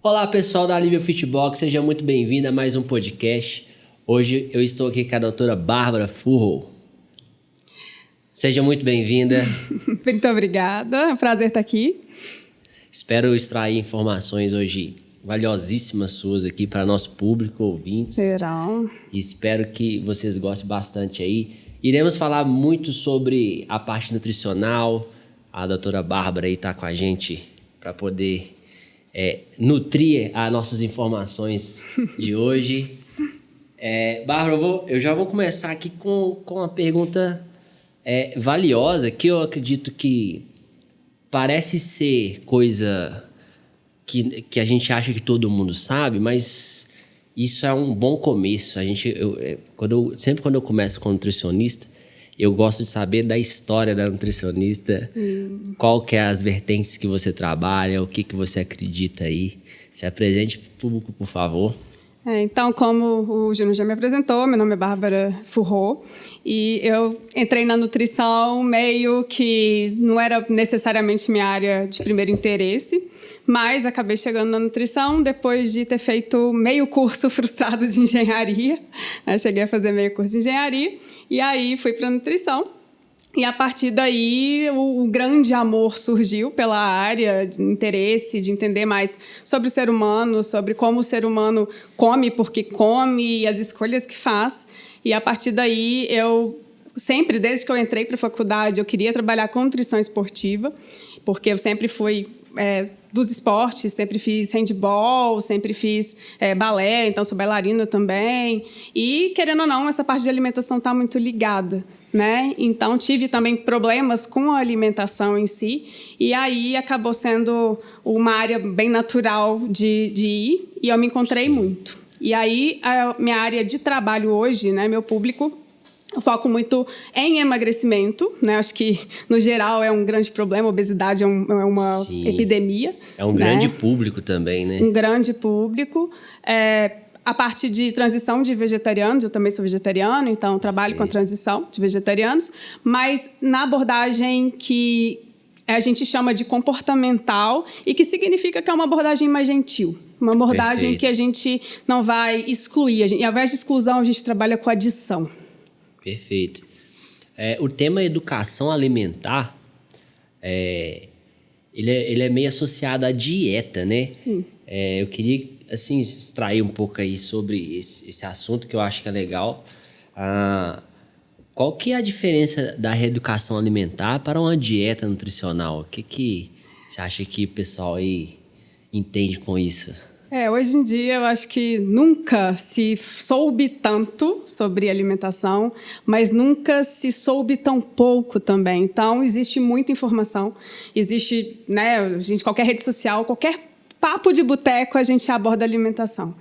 Olá, pessoal da Alívio Fitbox, seja muito bem-vindo a mais um podcast. Hoje eu estou aqui com a doutora Bárbara Furro. Seja muito bem-vinda. Muito obrigada, é um prazer estar aqui. Espero extrair informações hoje valiosíssimas suas aqui para nosso público, ouvintes. Serão. E espero que vocês gostem bastante aí. Iremos falar muito sobre a parte nutricional. A doutora Bárbara aí está com a gente para poder nutrir as nossas informações de hoje. Bárbara, eu já vou começar aqui com uma pergunta valiosa, que eu acredito que parece ser coisa que a gente acha que todo mundo sabe, mas isso é um bom começo. Sempre quando eu começo com nutricionista, eu gosto de saber da história da nutricionista. Sim. Qual que é as vertentes que você trabalha, o que você acredita aí. Se apresente para o público, por favor. Então, como o Júnior já me apresentou, meu nome é Bárbara Furro e eu entrei na nutrição meio que não era necessariamente minha área de primeiro interesse, mas acabei chegando na nutrição depois de ter feito meio curso frustrado de engenharia. Cheguei a fazer meio curso de engenharia e aí fui para a nutrição. E, a partir daí, o grande amor surgiu pela área, de interesse, de entender mais sobre o ser humano, sobre como o ser humano come, porque come, e as escolhas que faz. E, a partir daí, eu sempre, desde que eu entrei para a faculdade, eu queria trabalhar com nutrição esportiva, porque eu sempre fui dos esportes, sempre fiz handball, sempre fiz balé, então sou bailarina também. E, querendo ou não, essa parte de alimentação está muito ligada, né? Então, tive também problemas com a alimentação em si, e aí acabou sendo uma área bem natural de ir, e eu me encontrei muito. E aí, a minha área de trabalho hoje, né, meu público, eu foco muito em emagrecimento, né? Acho que, no geral, é um grande problema. A obesidade é uma epidemia. É um grande público também, né? Um grande público. A parte de transição de vegetarianos, eu também sou vegetariano, então trabalho com a transição de vegetarianos, mas na abordagem que a gente chama de comportamental e que significa que é uma abordagem mais gentil. Uma abordagem que a gente não vai excluir. Ao invés de exclusão, a gente trabalha com adição. Perfeito. O tema educação alimentar, ele é meio associado à dieta, né? Sim. Eu queria, assim, extrair um pouco aí sobre esse assunto que eu acho que é legal. Qual que é a diferença da reeducação alimentar para uma dieta nutricional? O que você acha que o pessoal aí entende com isso? Hoje em dia, eu acho que nunca se soube tanto sobre alimentação, mas nunca se soube tão pouco também. Então, existe muita informação. Existe, né, qualquer rede social, qualquer papo de boteco, a gente aborda alimentação.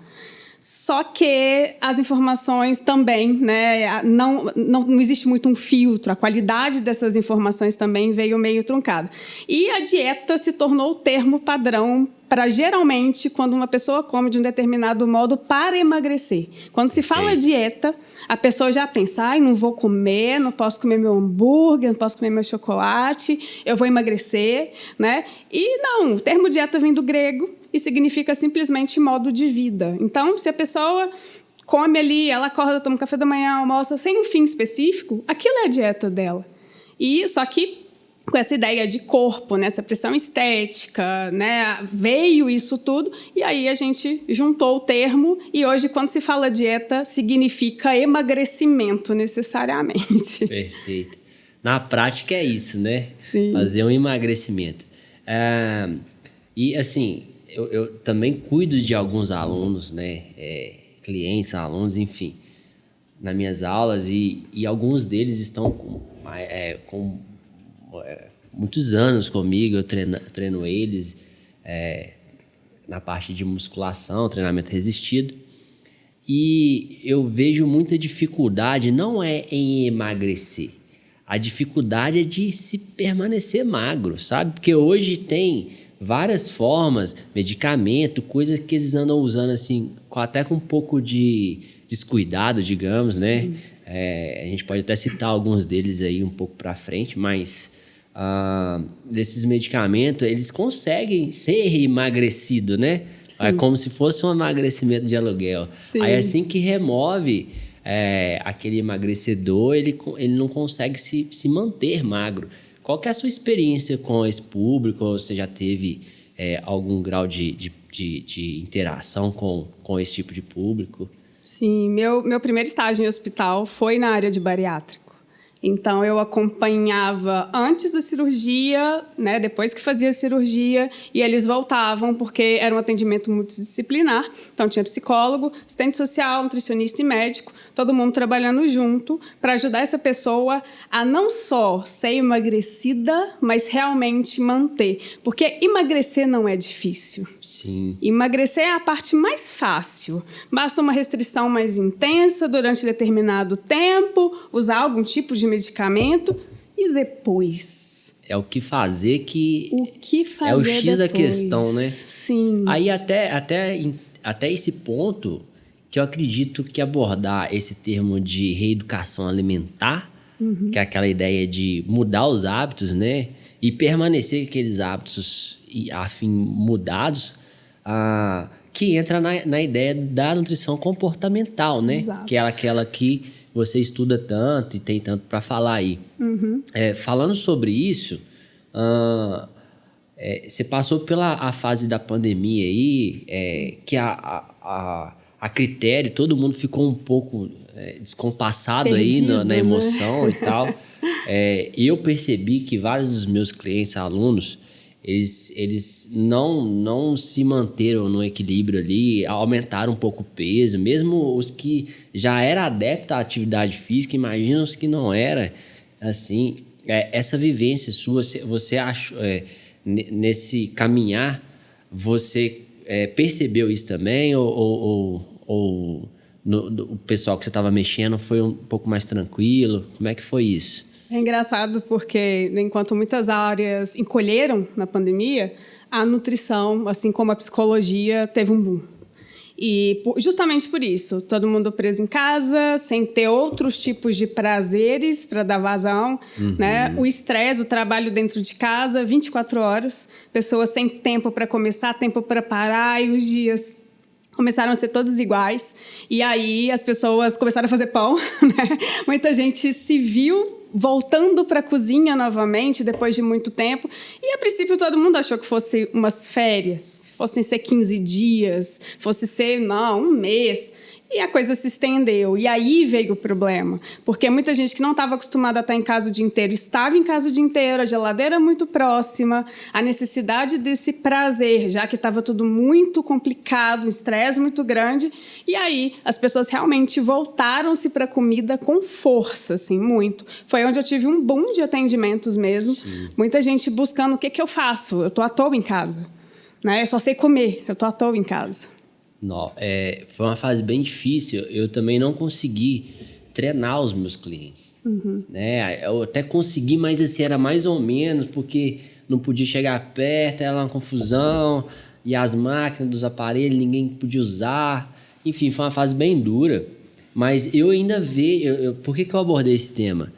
Só que as informações também, né, não existe muito um filtro. A qualidade dessas informações também veio meio truncada. E a dieta se tornou o termo padrão para, geralmente, quando uma pessoa come de um determinado modo para emagrecer. Quando se fala dieta, a pessoa já pensa, não vou comer, não posso comer meu hambúrguer, não posso comer meu chocolate, eu vou emagrecer, né? E não, o termo dieta vem do grego e significa simplesmente modo de vida. Então, se a pessoa come ali, ela acorda, toma café da manhã, almoça, sem um fim específico, aquilo é a dieta dela. E só que com essa ideia de corpo, né, essa pressão estética, né, veio isso tudo, e aí a gente juntou o termo, e hoje, quando se fala dieta, significa emagrecimento, necessariamente. Perfeito. Na prática é isso, né? Sim. Fazer um emagrecimento. E, assim, eu também cuido de alguns alunos, né? Clientes, alunos, enfim, nas minhas aulas, e alguns deles estão com muitos anos comigo. Eu treino eles na parte de musculação, treinamento resistido, e eu vejo muita dificuldade, não é em emagrecer, a dificuldade é de se permanecer magro, sabe? Porque hoje tem várias formas, medicamento, coisas que eles andam usando assim, até com um pouco de descuidado, digamos, né? Sim. A gente pode até citar alguns deles aí um pouco para frente, mas desses medicamentos, eles conseguem ser emagrecidos, né? É como se fosse um emagrecimento de aluguel. Sim. Aí assim que remove aquele emagrecedor, ele não consegue se manter magro. Qual que é a sua experiência com esse público? Você já teve algum grau de interação com esse tipo de público? Sim, meu primeiro estágio em hospital foi na área de bariátrico. Então, eu acompanhava antes da cirurgia, né, depois que fazia a cirurgia, e eles voltavam, porque era um atendimento multidisciplinar. Então, tinha psicólogo, assistente social, nutricionista e médico, todo mundo trabalhando junto para ajudar essa pessoa a não só ser emagrecida, mas realmente manter. Porque emagrecer não é difícil. Sim. Emagrecer é a parte mais fácil. Basta uma restrição mais intensa durante determinado tempo, usar algum tipo de medicamento e depois. É o que fazer que... O que fazer é o X depois. da questão, né? Sim. Aí até esse ponto que eu acredito que abordar esse termo de reeducação alimentar, que é aquela ideia de mudar os hábitos, né? E permanecer aqueles hábitos a fim mudados, que entra na ideia da nutrição comportamental, né? Exato. Que é aquela que você estuda tanto e tem tanto para falar aí. Falando sobre isso, você passou pela fase da pandemia aí, que a critério, todo mundo ficou um pouco descompassado perdido, aí na emoção, né? E tal. E eu percebi que vários dos meus clientes, alunos, eles não se manteram no equilíbrio ali, aumentaram um pouco o peso, mesmo os que já eram adeptos à atividade física, imagina os que não eram, assim, essa vivência sua, você achou, nesse caminhar, você percebeu isso também, ou o pessoal que você estava mexendo foi um pouco mais tranquilo? Como é que foi isso? É engraçado porque, enquanto muitas áreas encolheram na pandemia, a nutrição, assim como a psicologia, teve um boom. E justamente por isso, todo mundo preso em casa, sem ter outros tipos de prazeres para dar vazão, né? O estresse, o trabalho dentro de casa, 24 horas, pessoas sem tempo para começar, tempo para parar, e os dias começaram a ser todos iguais. E aí as pessoas começaram a fazer pão, né? Muita gente se viu voltando para a cozinha novamente, depois de muito tempo. E, a princípio, todo mundo achou que fosse umas férias. Fossem ser 15 dias, fosse ser, um mês. E a coisa se estendeu. E aí veio o problema. Porque muita gente que não estava acostumada a estar em casa o dia inteiro, estava em casa o dia inteiro, a geladeira muito próxima, a necessidade desse prazer, já que estava tudo muito complicado, um estresse muito grande. E aí as pessoas realmente voltaram-se para a comida com força, assim, muito. Foi onde eu tive um boom de atendimentos mesmo. Sim. Muita gente buscando o que eu faço. Eu estou à toa em casa, né? Eu só sei comer, eu estou à toa em casa. Não, foi uma fase bem difícil. Eu também não consegui treinar os meus clientes. Né? Eu até consegui, mas assim, era mais ou menos, porque não podia chegar perto, era uma confusão, e as máquinas dos aparelhos ninguém podia usar. Enfim, foi uma fase bem dura. Mas eu ainda vejo... Por que eu abordei esse tema?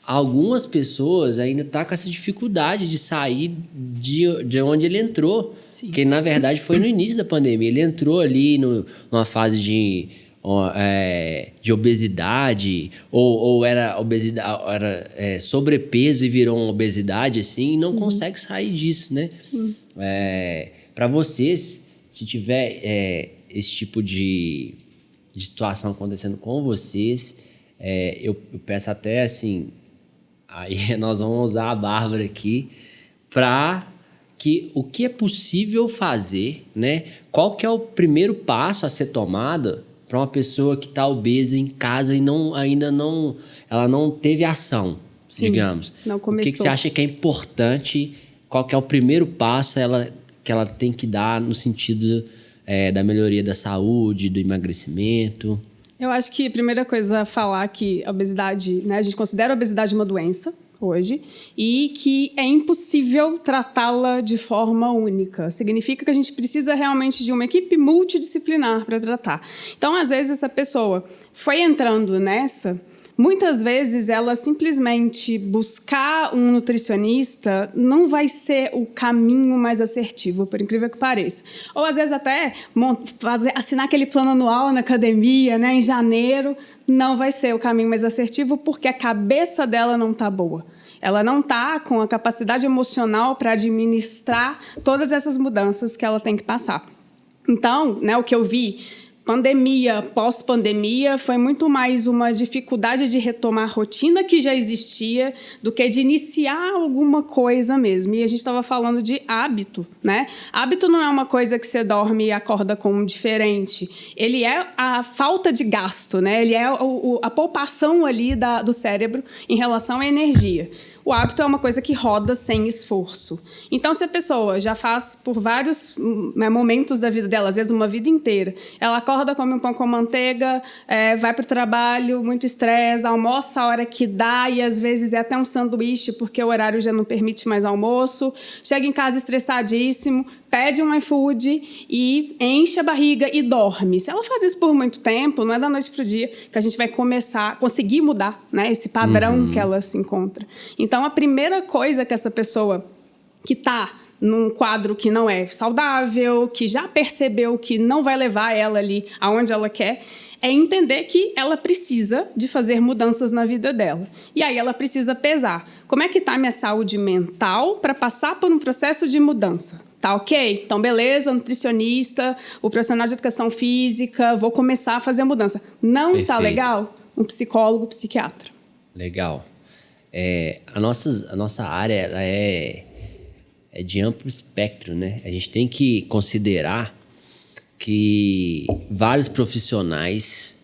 Algumas pessoas ainda estão com essa dificuldade de sair de onde ele entrou. Sim. Que, na verdade, foi no início da pandemia. Ele entrou ali numa fase de obesidade, ou era obesidade, era sobrepeso e virou uma obesidade, assim, e não consegue sair disso, né? Sim. Para vocês, se tiver esse tipo de situação acontecendo com vocês, eu peço até, assim... Aí nós vamos usar a Bárbara aqui para que o que é possível fazer, né? Qual que é o primeiro passo a ser tomado para uma pessoa que está obesa em casa e ela não teve ação, sim, digamos. Não começou. O que você acha que é importante? Qual que é o primeiro passo que ela tem que dar no sentido da melhoria da saúde, do emagrecimento? Eu acho que a primeira coisa a falar que a obesidade, né, a gente considera a obesidade uma doença hoje e que é impossível tratá-la de forma única. Significa que a gente precisa realmente de uma equipe multidisciplinar para tratar. Então, às vezes, essa pessoa foi entrando nessa muitas vezes ela simplesmente buscar um nutricionista não vai ser o caminho mais assertivo, por incrível que pareça. Ou às vezes até assinar aquele plano anual na academia, né, em janeiro, não vai ser o caminho mais assertivo porque a cabeça dela não está boa. Ela não está com a capacidade emocional para administrar todas essas mudanças que ela tem que passar. Então, né, o que eu vi, pandemia, pós-pandemia, foi muito mais uma dificuldade de retomar a rotina que já existia do que de iniciar alguma coisa mesmo. E a gente estava falando de hábito, né? Hábito não é uma coisa que você dorme e acorda com um diferente. Ele é a falta de gasto, né? Ele é a poupação ali do cérebro em relação à energia. O hábito é uma coisa que roda sem esforço. Então, se a pessoa já faz por vários momentos da vida dela, às vezes uma vida inteira, ela acorda, come um pão com manteiga, vai para o trabalho, muito estresse, almoça a hora que dá e às vezes é até um sanduíche porque o horário já não permite mais almoço, chega em casa estressadíssimo, pede um iFood e enche a barriga e dorme. Se ela faz isso por muito tempo, não é da noite para o dia que a gente vai conseguir mudar, né, esse padrão que ela se encontra. Então, a primeira coisa que essa pessoa que está num quadro que não é saudável, que já percebeu que não vai levar ela ali aonde ela quer, é entender que ela precisa de fazer mudanças na vida dela. E aí ela precisa pesar. Como é que está a minha saúde mental para passar por um processo de mudança? Tá ok? Então, beleza, nutricionista, o profissional de educação física, vou começar a fazer a mudança. Não Perfeito. Tá legal? Um psicólogo, psiquiatra. Legal. A nossa área ela é de amplo espectro, né? A gente tem que considerar que vários profissionais,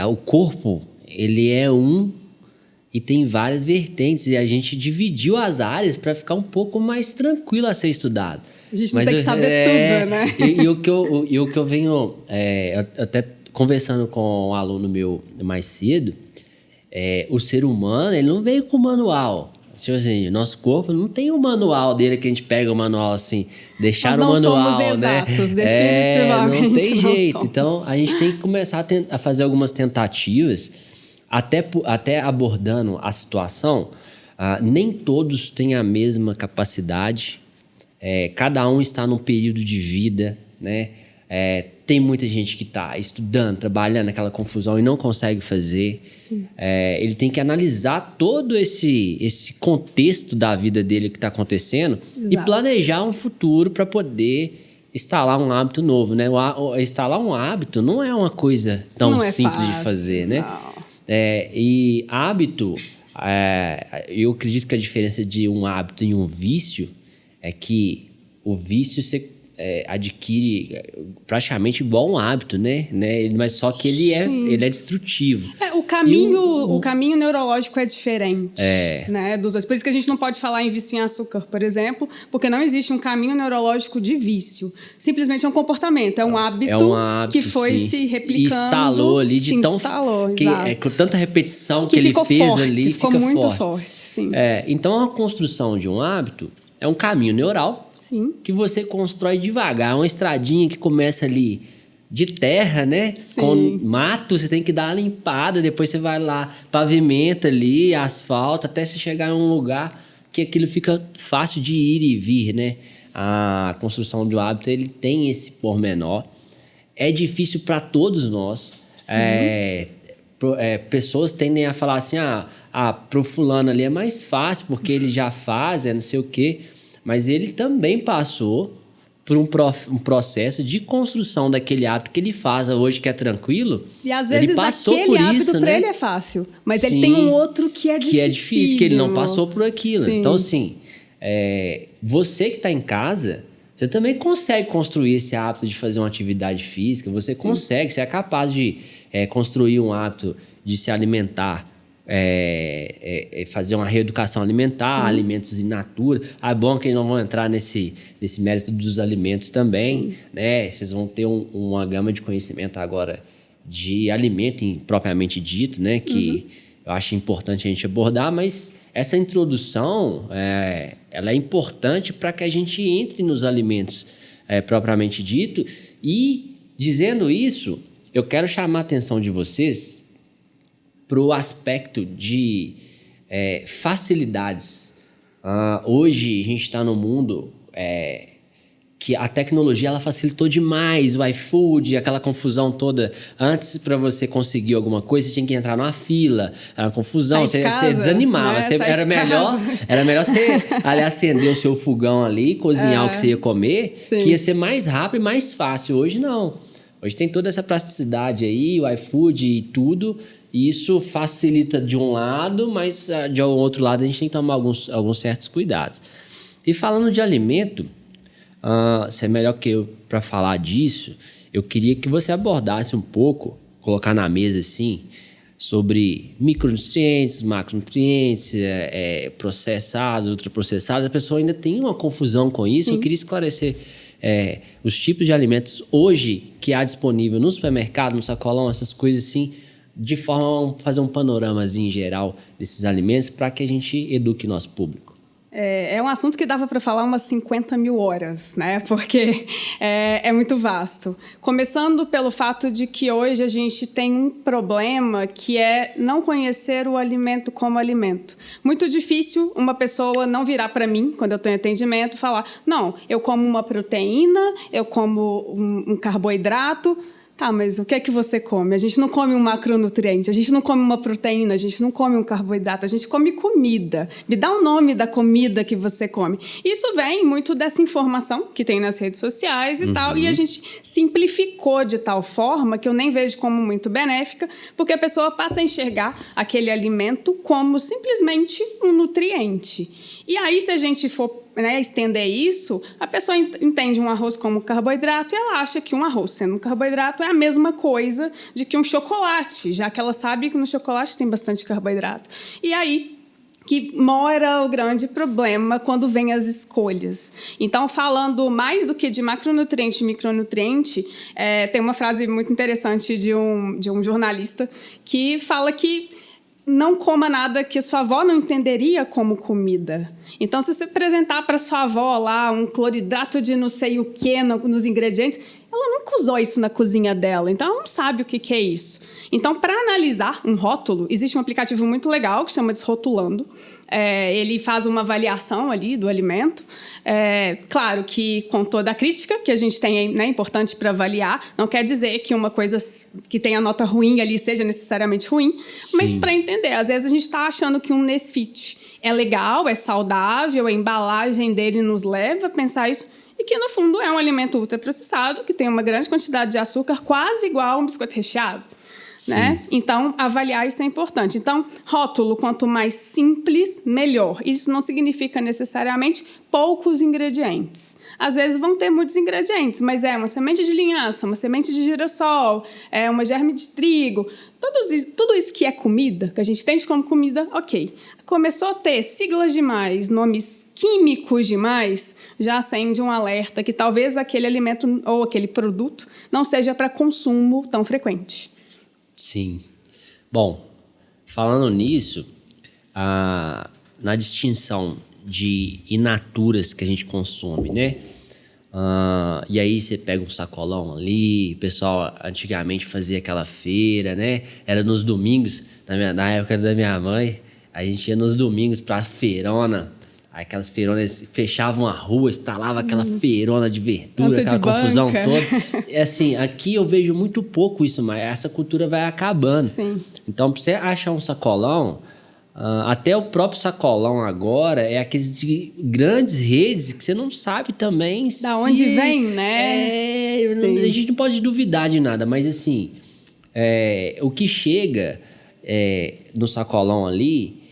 o corpo, ele é e tem várias vertentes, e a gente dividiu as áreas para ficar um pouco mais tranquilo a ser estudado. A gente não tem que saber tudo, né? E o que eu venho, até conversando com um aluno meu mais cedo, o ser humano, ele não veio com manual. Tipo assim, nosso corpo não tem um manual dele que a gente pega o manual assim, deixar o manual, somos exatos, né? Definitivamente. Não tem jeito. Somos. Então, a gente tem que começar a fazer algumas tentativas, até abordando a situação. Nem todos têm a mesma capacidade. Cada um está num período de vida, né? Tem muita gente que está estudando, trabalhando, aquela confusão e não consegue fazer. Ele tem que analisar todo esse contexto da vida dele que está acontecendo. Exato. E planejar um futuro para poder instalar um hábito novo, né? Instalar um hábito não é uma coisa tão simples fácil, de fazer, né? E hábito, eu acredito que a diferença de um hábito e um vício é que o vício você adquire praticamente igual um hábito, né? Mas só que ele é destrutivo. O caminho neurológico é diferente, né, dos dois. Por isso que a gente não pode falar em vício em açúcar, por exemplo, porque não existe um caminho neurológico de vício. Simplesmente é um comportamento, é um hábito que foi se replicando. E instalou ali de tão... com tanta repetição que ele fez forte, ali, ficou muito forte. Sim. Então, a construção de um hábito é um caminho neural. Sim. Que você constrói devagar. Uma estradinha que começa ali de terra, né? Sim. Com mato, você tem que dar uma limpada, depois você vai lá, pavimenta ali, asfalto, até você chegar em um lugar que aquilo fica fácil de ir e vir, né? A construção do hábito, ele tem esse pormenor. É difícil para todos nós. Pessoas tendem a falar assim, pro fulano ali é mais fácil, porque ele já faz, não sei o quê. Mas ele também passou por um processo de construção daquele hábito que ele faz hoje, que é tranquilo. E às vezes aquele hábito para ele é fácil, mas ele tem um outro que é difícil. Que é difícil, que ele não passou por aquilo. Sim. Então, assim, você que está em casa, você também consegue construir esse hábito de fazer uma atividade física. Você consegue, você é capaz de construir um hábito de se alimentar. Fazer uma reeducação alimentar, alimentos in natura. É bom que não vão entrar nesse mérito dos alimentos também, né? Vocês vão ter uma gama de conhecimento agora de alimento propriamente dito, né? Que eu acho importante a gente abordar, mas essa introdução ela é importante para que a gente entre nos alimentos propriamente dito. E, dizendo isso, eu quero chamar a atenção de vocês para o aspecto de facilidades. Hoje a gente está num mundo que a tecnologia ela facilitou demais, o iFood, aquela confusão toda. Antes, para você conseguir alguma coisa, você tinha que entrar numa fila, era uma confusão, você desanimava. Né? Era melhor você ali, acender o seu fogão ali, cozinhar o que você ia comer, que ia ser mais rápido e mais fácil. Hoje não. Hoje tem toda essa praticidade aí, o iFood e tudo, e isso facilita de um lado, mas de outro lado a gente tem que tomar alguns certos cuidados. E falando de alimento, você é melhor que eu para falar disso, eu queria que você abordasse um pouco, colocar na mesa assim, sobre micronutrientes, macronutrientes, processados, ultraprocessados. A pessoa ainda tem uma confusão com isso. Sim. Eu queria esclarecer os tipos de alimentos hoje que há disponível no supermercado, no sacolão, essas coisas assim, de forma a fazer um panoramazinho geral desses alimentos para que a gente eduque nosso público. É um assunto que dava para falar umas 50 mil horas, né? Porque é muito vasto. Começando pelo fato de que hoje a gente tem um problema que é não conhecer o alimento como alimento. Muito difícil uma pessoa não virar para mim, quando eu tenho atendimento, e falar: não, eu como uma proteína, eu como um carboidrato. Tá, mas o que é que você come? A gente não come um macronutriente, a gente não come uma proteína, a gente não come um carboidrato, a gente come comida. Me dá o nome da comida que você come. Isso vem muito dessa informação que tem nas redes sociais e tal, e a gente simplificou de tal forma que eu nem vejo como muito benéfica, porque a pessoa passa a enxergar aquele alimento como simplesmente um nutriente. E aí, se a gente for estender isso, a pessoa entende um arroz como carboidrato e ela acha que um arroz, sendo um carboidrato, é a mesma coisa de que um chocolate, já que ela sabe que no chocolate tem bastante carboidrato. E aí que mora o grande problema quando vem as escolhas. Então, falando mais do que de macronutriente e micronutriente, tem uma frase muito interessante de um jornalista que fala que não coma nada que sua avó não entenderia como comida. Então, se você apresentar para sua avó lá um cloridrato de não sei o que nos ingredientes, ela nunca usou isso na cozinha dela, então ela não sabe o que é isso. Então, para analisar um rótulo, existe um aplicativo muito legal que chama Desrotulando. Ele faz uma avaliação ali do alimento. Claro que com toda a crítica que a gente tem, né, importante para avaliar, não quer dizer que uma coisa que tenha nota ruim ali seja necessariamente ruim, sim, mas para entender, às vezes a gente está achando que um Nesfit é legal, é saudável, a embalagem dele nos leva a pensar isso, e que no fundo é um alimento ultraprocessado, que tem uma grande quantidade de açúcar, quase igual a um biscoito recheado. Né? Então, avaliar isso é importante. Então, rótulo, quanto mais simples, melhor. Isso não significa necessariamente poucos ingredientes. Às vezes vão ter muitos ingredientes, mas é uma semente de linhaça, uma semente de girassol, uma germe de trigo. Tudo isso que é comida, que a gente entende como comida, ok. Começou a ter siglas demais, nomes químicos demais, já acende um alerta que talvez aquele alimento ou aquele produto não seja para consumo tão frequente. Sim. Bom, falando nisso, na distinção de in-naturas que a gente consome, né? E aí você pega um sacolão ali, o pessoal antigamente fazia aquela feira, né? Era nos domingos, na época da minha mãe, a gente ia nos domingos pra feirona. Aí aquelas feironas fechavam a rua, instalava aquela feirona de verdura, aquela confusão toda. Assim, aqui eu vejo muito pouco isso, mas essa cultura vai acabando. Sim. Então, para você achar um sacolão, até o próprio sacolão agora é aqueles de grandes redes que você não sabe também da onde vem, né? A gente não pode duvidar de nada, mas assim, o que chega no sacolão ali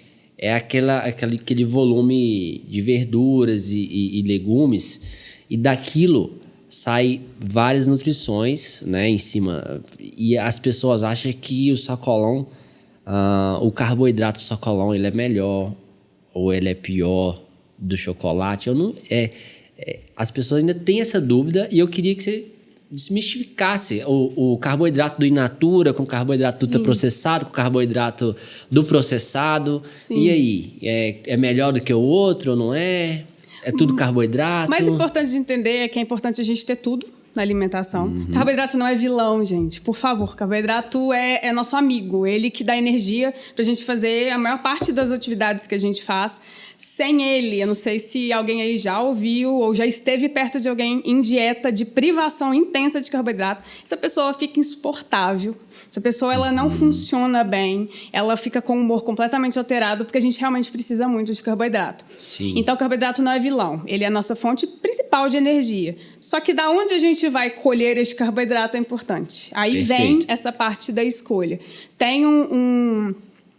é aquele volume de verduras e legumes, e daquilo sai várias nutrições, né, em cima. E as pessoas acham que o sacolão, o carboidrato do sacolão, ele é melhor ou ele é pior do chocolate. As pessoas ainda têm essa dúvida, e eu queria que você desmistificasse o carboidrato do in natura com o carboidrato do ultraprocessado, com o carboidrato do processado. Sim. E aí? É melhor do que o outro ou não é? É tudo carboidrato? O mais importante de entender é que é importante a gente ter tudo, na alimentação. Carboidrato não é vilão, gente. Por favor, carboidrato é nosso amigo. Ele que dá energia pra gente fazer a maior parte das atividades que a gente faz. Sem ele, eu não sei se alguém aí já ouviu ou já esteve perto de alguém em dieta de privação intensa de carboidrato. Essa pessoa fica insuportável. Essa pessoa ela não funciona bem. Ela fica com o humor completamente alterado porque a gente realmente precisa muito de carboidrato. Sim. Então, o carboidrato não é vilão. Ele é a nossa fonte principal de energia. Só que da onde a gente vai colher esse carboidrato é importante. Aí vem essa parte da escolha. Tem um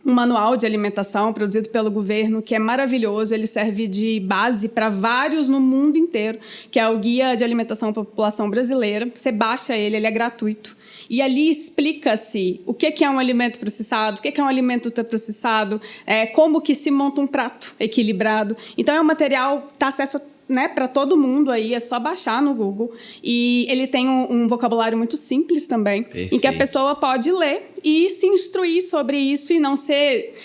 manual de alimentação produzido pelo governo, que é maravilhoso. Ele serve de base para vários no mundo inteiro, que é o Guia de Alimentação para a População Brasileira. Você baixa ele é gratuito. E ali explica-se o que é um alimento processado, o que é um alimento ultraprocessado, como que se monta um prato equilibrado. Então, é um material que dá acesso para todo mundo aí, é só baixar no Google. E ele tem um vocabulário muito simples também, em que a pessoa pode ler e se instruir sobre isso e não ser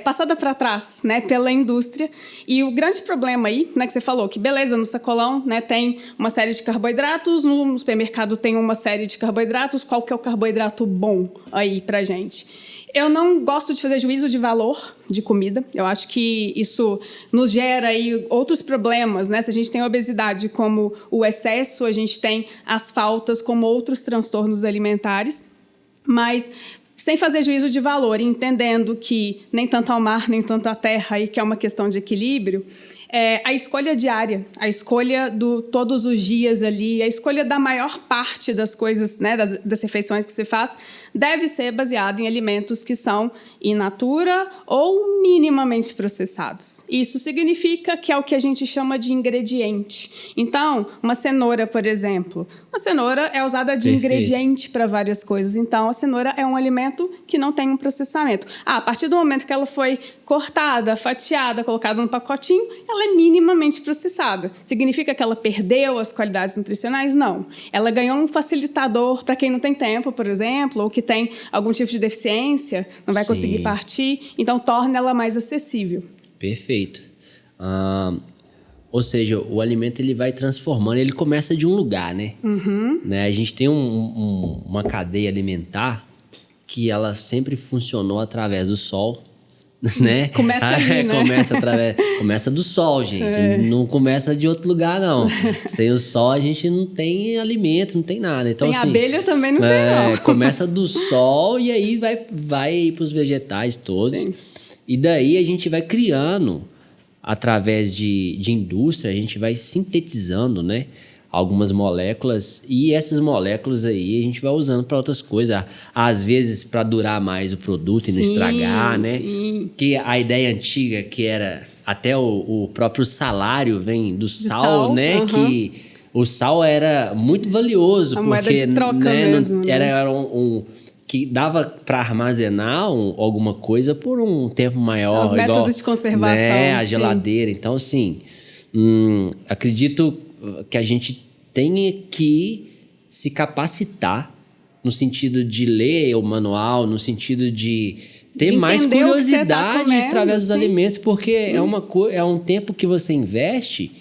passada para trás, né, pela indústria. E o grande problema aí, né, que você falou, que beleza, no sacolão, né, tem uma série de carboidratos, no supermercado tem uma série de carboidratos, qual que é o carboidrato bom aí pra gente? Eu não gosto de fazer juízo de valor de comida. Eu acho que isso nos gera aí outros problemas, né? Se a gente tem obesidade como o excesso, a gente tem as faltas como outros transtornos alimentares. Mas sem fazer juízo de valor, entendendo que nem tanto ao mar, nem tanto à terra, e que é uma questão de equilíbrio, a escolha diária, a escolha do todos os dias ali, a escolha da maior parte das coisas, né, das refeições que você faz, deve ser baseada em alimentos que são in natura ou minimamente processados. Isso significa que é o que a gente chama de ingrediente. Então, uma cenoura, por exemplo, uma cenoura é usada de ingrediente para várias coisas. Então, a cenoura é um alimento que não tem um processamento. A partir do momento que ela foi cortada, fatiada, colocada num pacotinho, ela é minimamente processada. Significa que ela perdeu as qualidades nutricionais? Não. Ela ganhou um facilitador para quem não tem tempo, por exemplo, ou que tem algum tipo de deficiência, não vai conseguir partir, então torna ela mais acessível. Perfeito. Ou seja, o alimento ele vai transformando, ele começa de um lugar, né? Né? A gente tem uma cadeia alimentar que ela sempre funcionou através do sol, né? Começa ali, né? Começa do sol, gente. Não começa de outro lugar, não. Sem o sol a gente não tem alimento, não tem nada. Então, sem abelha também não tem, não. Começa do sol e aí vai para os vegetais todos. Sim. E daí a gente vai criando, através de indústria, a gente vai sintetizando, né? Algumas moléculas, e essas moléculas aí a gente vai usando para outras coisas, às vezes para durar mais o produto e não estragar, né? Sim. Que a ideia antiga, que era até o próprio salário vem do sal, né? Que o sal era muito valioso, porque moeda de troca, né, mesmo, era que dava para armazenar alguma coisa por um tempo maior. Os métodos de conservação. Né? A geladeira. Então, assim, acredito que a gente tenha que se capacitar no sentido de ler o manual, no sentido de ter mais curiosidade através dos alimentos, porque é um tempo que você investe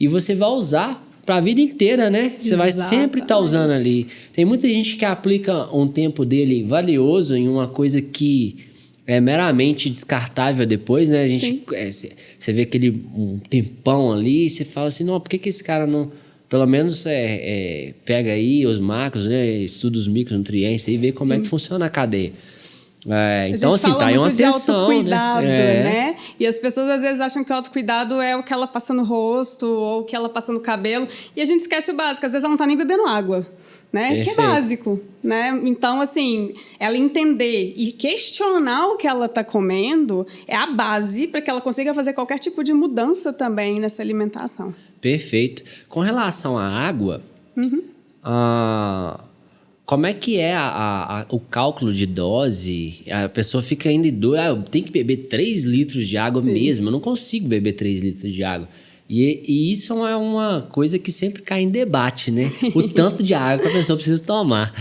e você vai usar para a vida inteira, né? Você vai sempre estar usando ali. Tem muita gente que aplica um tempo dele valioso em uma coisa que é meramente descartável depois, né? A gente, você vê aquele um tempão ali e você fala assim, não, por que esse cara não... Pelo menos pega aí os macros, né? Estuda os micronutrientes e vê como é que funciona a cadeia. Então, assim, tá aí uma atenção, de autocuidado, né? E as pessoas às vezes acham que o autocuidado é o que ela passa no rosto ou o que ela passa no cabelo. E a gente esquece o básico. Às vezes ela não tá nem bebendo água, né? Perfeito. Que é básico, né? Então, assim, ela entender e questionar o que ela tá comendo é a base para que ela consiga fazer qualquer tipo de mudança também nessa alimentação. Perfeito. Com relação à água, como é que é o cálculo de dose? A pessoa fica ainda em dúvida, eu tenho que beber 3 litros de água mesmo, eu não consigo beber 3 litros de água. E isso é uma coisa que sempre cai em debate, né? O tanto de água que a pessoa precisa tomar.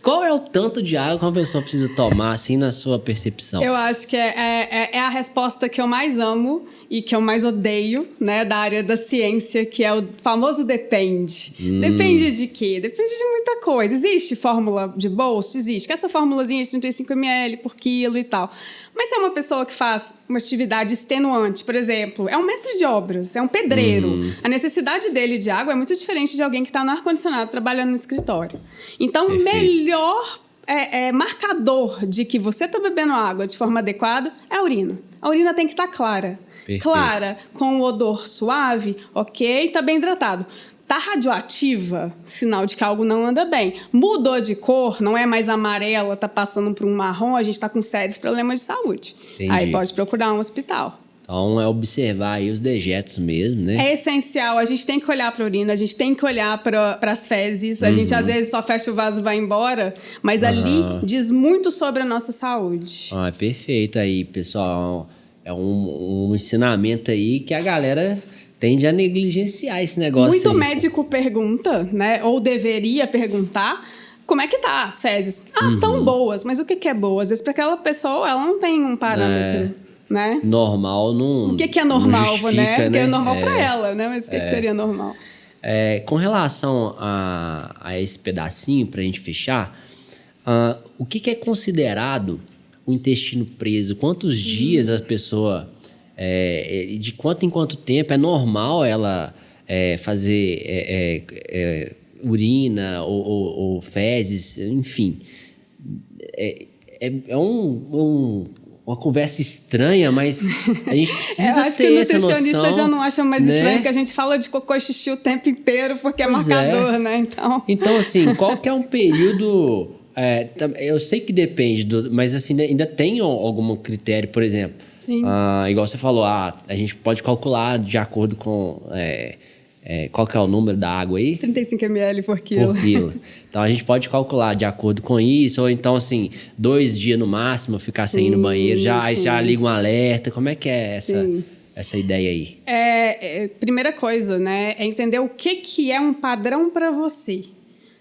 Qual é o tanto de água que uma pessoa precisa tomar, assim, na sua percepção? Eu acho que é a resposta que eu mais amo e que eu mais odeio, né, da área da ciência, que é o famoso depende. Depende de quê? Depende de muita coisa. Existe fórmula de bolso? Existe. Que essa formulazinha de 35 ml por quilo e tal. Mas se é uma pessoa que faz uma atividade extenuante, por exemplo, é um mestre de obras, é um pedreiro, a necessidade dele de água é muito diferente de alguém que está no ar-condicionado trabalhando no escritório. Então, o melhor marcador de que você está bebendo água de forma adequada é a urina. A urina tem que estar clara. Perfeito. Clara, com o odor suave, ok, está bem hidratado. Tá radioativa, sinal de que algo não anda bem. Mudou de cor, não é mais amarela, tá passando para um marrom, a gente tá com sérios problemas de saúde. Entendi. Aí pode procurar um hospital. Então, é observar aí os dejetos mesmo, né? É essencial, a gente tem que olhar para a urina, a gente tem que olhar para as fezes. A gente, às vezes, só fecha o vaso e vai embora, mas ali diz muito sobre a nossa saúde. Ah, perfeito aí, pessoal. É um ensinamento aí que a galera tende a negligenciar esse negócio. Muito aí. médico pergunta, né? Ou deveria perguntar, como é que tá as fezes? Tão boas, mas o que é boa? Às vezes, para aquela pessoa, ela não tem um parâmetro. Né? Normal não. O que é normal, né? Porque é normal para ela, né? Mas o que seria normal? Com relação a esse pedacinho, para a gente fechar, o que é considerado o intestino preso? Quantos dias a pessoa. De quanto em quanto tempo é normal ela fazer urina ou fezes, enfim. Uma conversa estranha, mas a gente precisa eu acho ter que o essa nutricionista noção, já não acha mais né? estranho, porque a gente fala de cocô e xixi o tempo inteiro, porque é marcador, né? Então, assim, qual que é um período... eu sei que depende, mas assim, ainda tem algum critério, por exemplo. Sim. Igual você falou, a gente pode calcular de acordo com... qual que é o número da água aí? 35 ml por quilo. Por quilo. Então, a gente pode calcular de acordo com isso, ou então, assim, 2 dias no máximo, ficar sem ir no banheiro, aí já liga um alerta. Como é que é essa ideia aí? Primeira coisa, né, é entender o que é um padrão para você.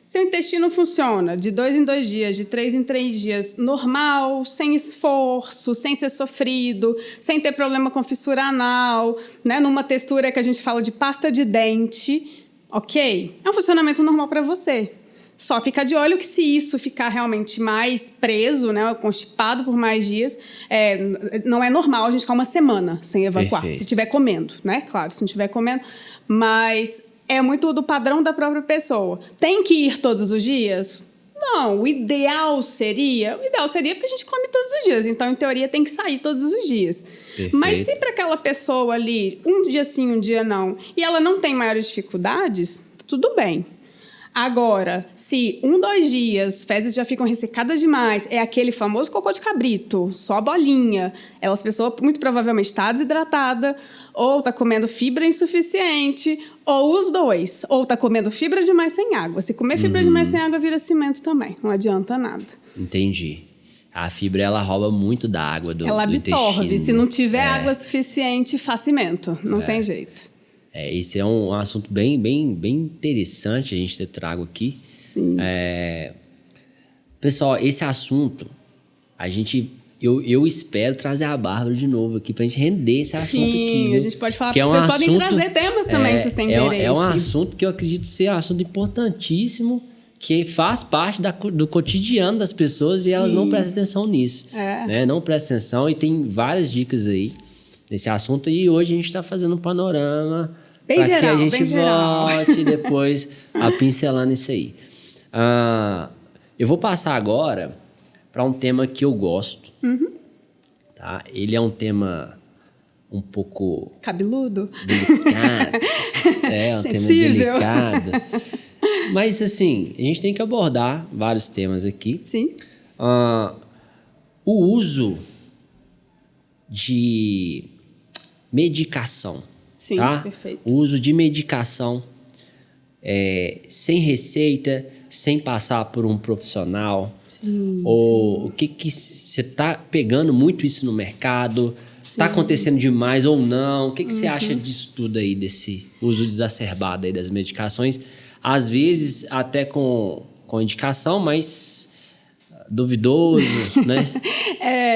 Seu intestino funciona de 2 em 2 dias, de 3 em 3 dias, normal, sem esforço, sem ser sofrido, sem ter problema com fissura anal, né? Numa textura que a gente fala de pasta de dente, ok? É um funcionamento normal para você. Só fica de olho que se isso ficar realmente mais preso, né, constipado por mais dias, não é normal a gente ficar uma semana sem evacuar. Perfeito. Se estiver comendo, né? Claro, se não estiver comendo, mas... é muito do padrão da própria pessoa. Tem que ir todos os dias? Não, o ideal seria porque a gente come todos os dias, então em teoria tem que sair todos os dias. Perfeito. Mas se para aquela pessoa ali, um dia sim, um dia não, e ela não tem maiores dificuldades, tudo bem. Agora, se 1, 2 dias, fezes já ficam ressecadas demais, é aquele famoso cocô de cabrito, só bolinha, essa pessoa muito provavelmente está desidratada, ou está comendo fibra insuficiente, ou os dois, ou está comendo fibra demais sem água. Se comer fibra demais sem água, vira cimento também, não adianta nada. Entendi. A fibra, ela rouba muito da água do Ela absorve, intestino. se não tiver água suficiente, faz cimento, não tem jeito. Esse é um assunto bem, bem, bem interessante a gente ter trago aqui. Sim. Pessoal, esse assunto, eu espero trazer a Bárbara de novo aqui pra gente render esse assunto aqui. Sim, viu? a gente pode falar, que é vocês podem trazer temas também, se vocês têm interesse. É um assunto que eu acredito ser um assunto importantíssimo, que faz parte do cotidiano das pessoas e elas não prestam atenção nisso. Né? Não prestam atenção e tem várias dicas aí nesse assunto. E hoje a gente está fazendo um panorama para que a gente volte depois a pincelando isso aí. Eu vou passar agora para um tema que eu gosto. Tá? Ele é um tema um pouco... cabeludo? Delicado. É um tema delicado. Mas, assim, a gente tem que abordar vários temas aqui. Sim. O uso de medicação. Sim, tá? perfeito. O uso de medicação sem receita, sem passar por um profissional. Sim, ou o que você está pegando muito isso no mercado. Está acontecendo demais ou não? O que você acha disso tudo aí, desse uso exacerbado aí das medicações? Às vezes até com indicação, mas duvidoso, né?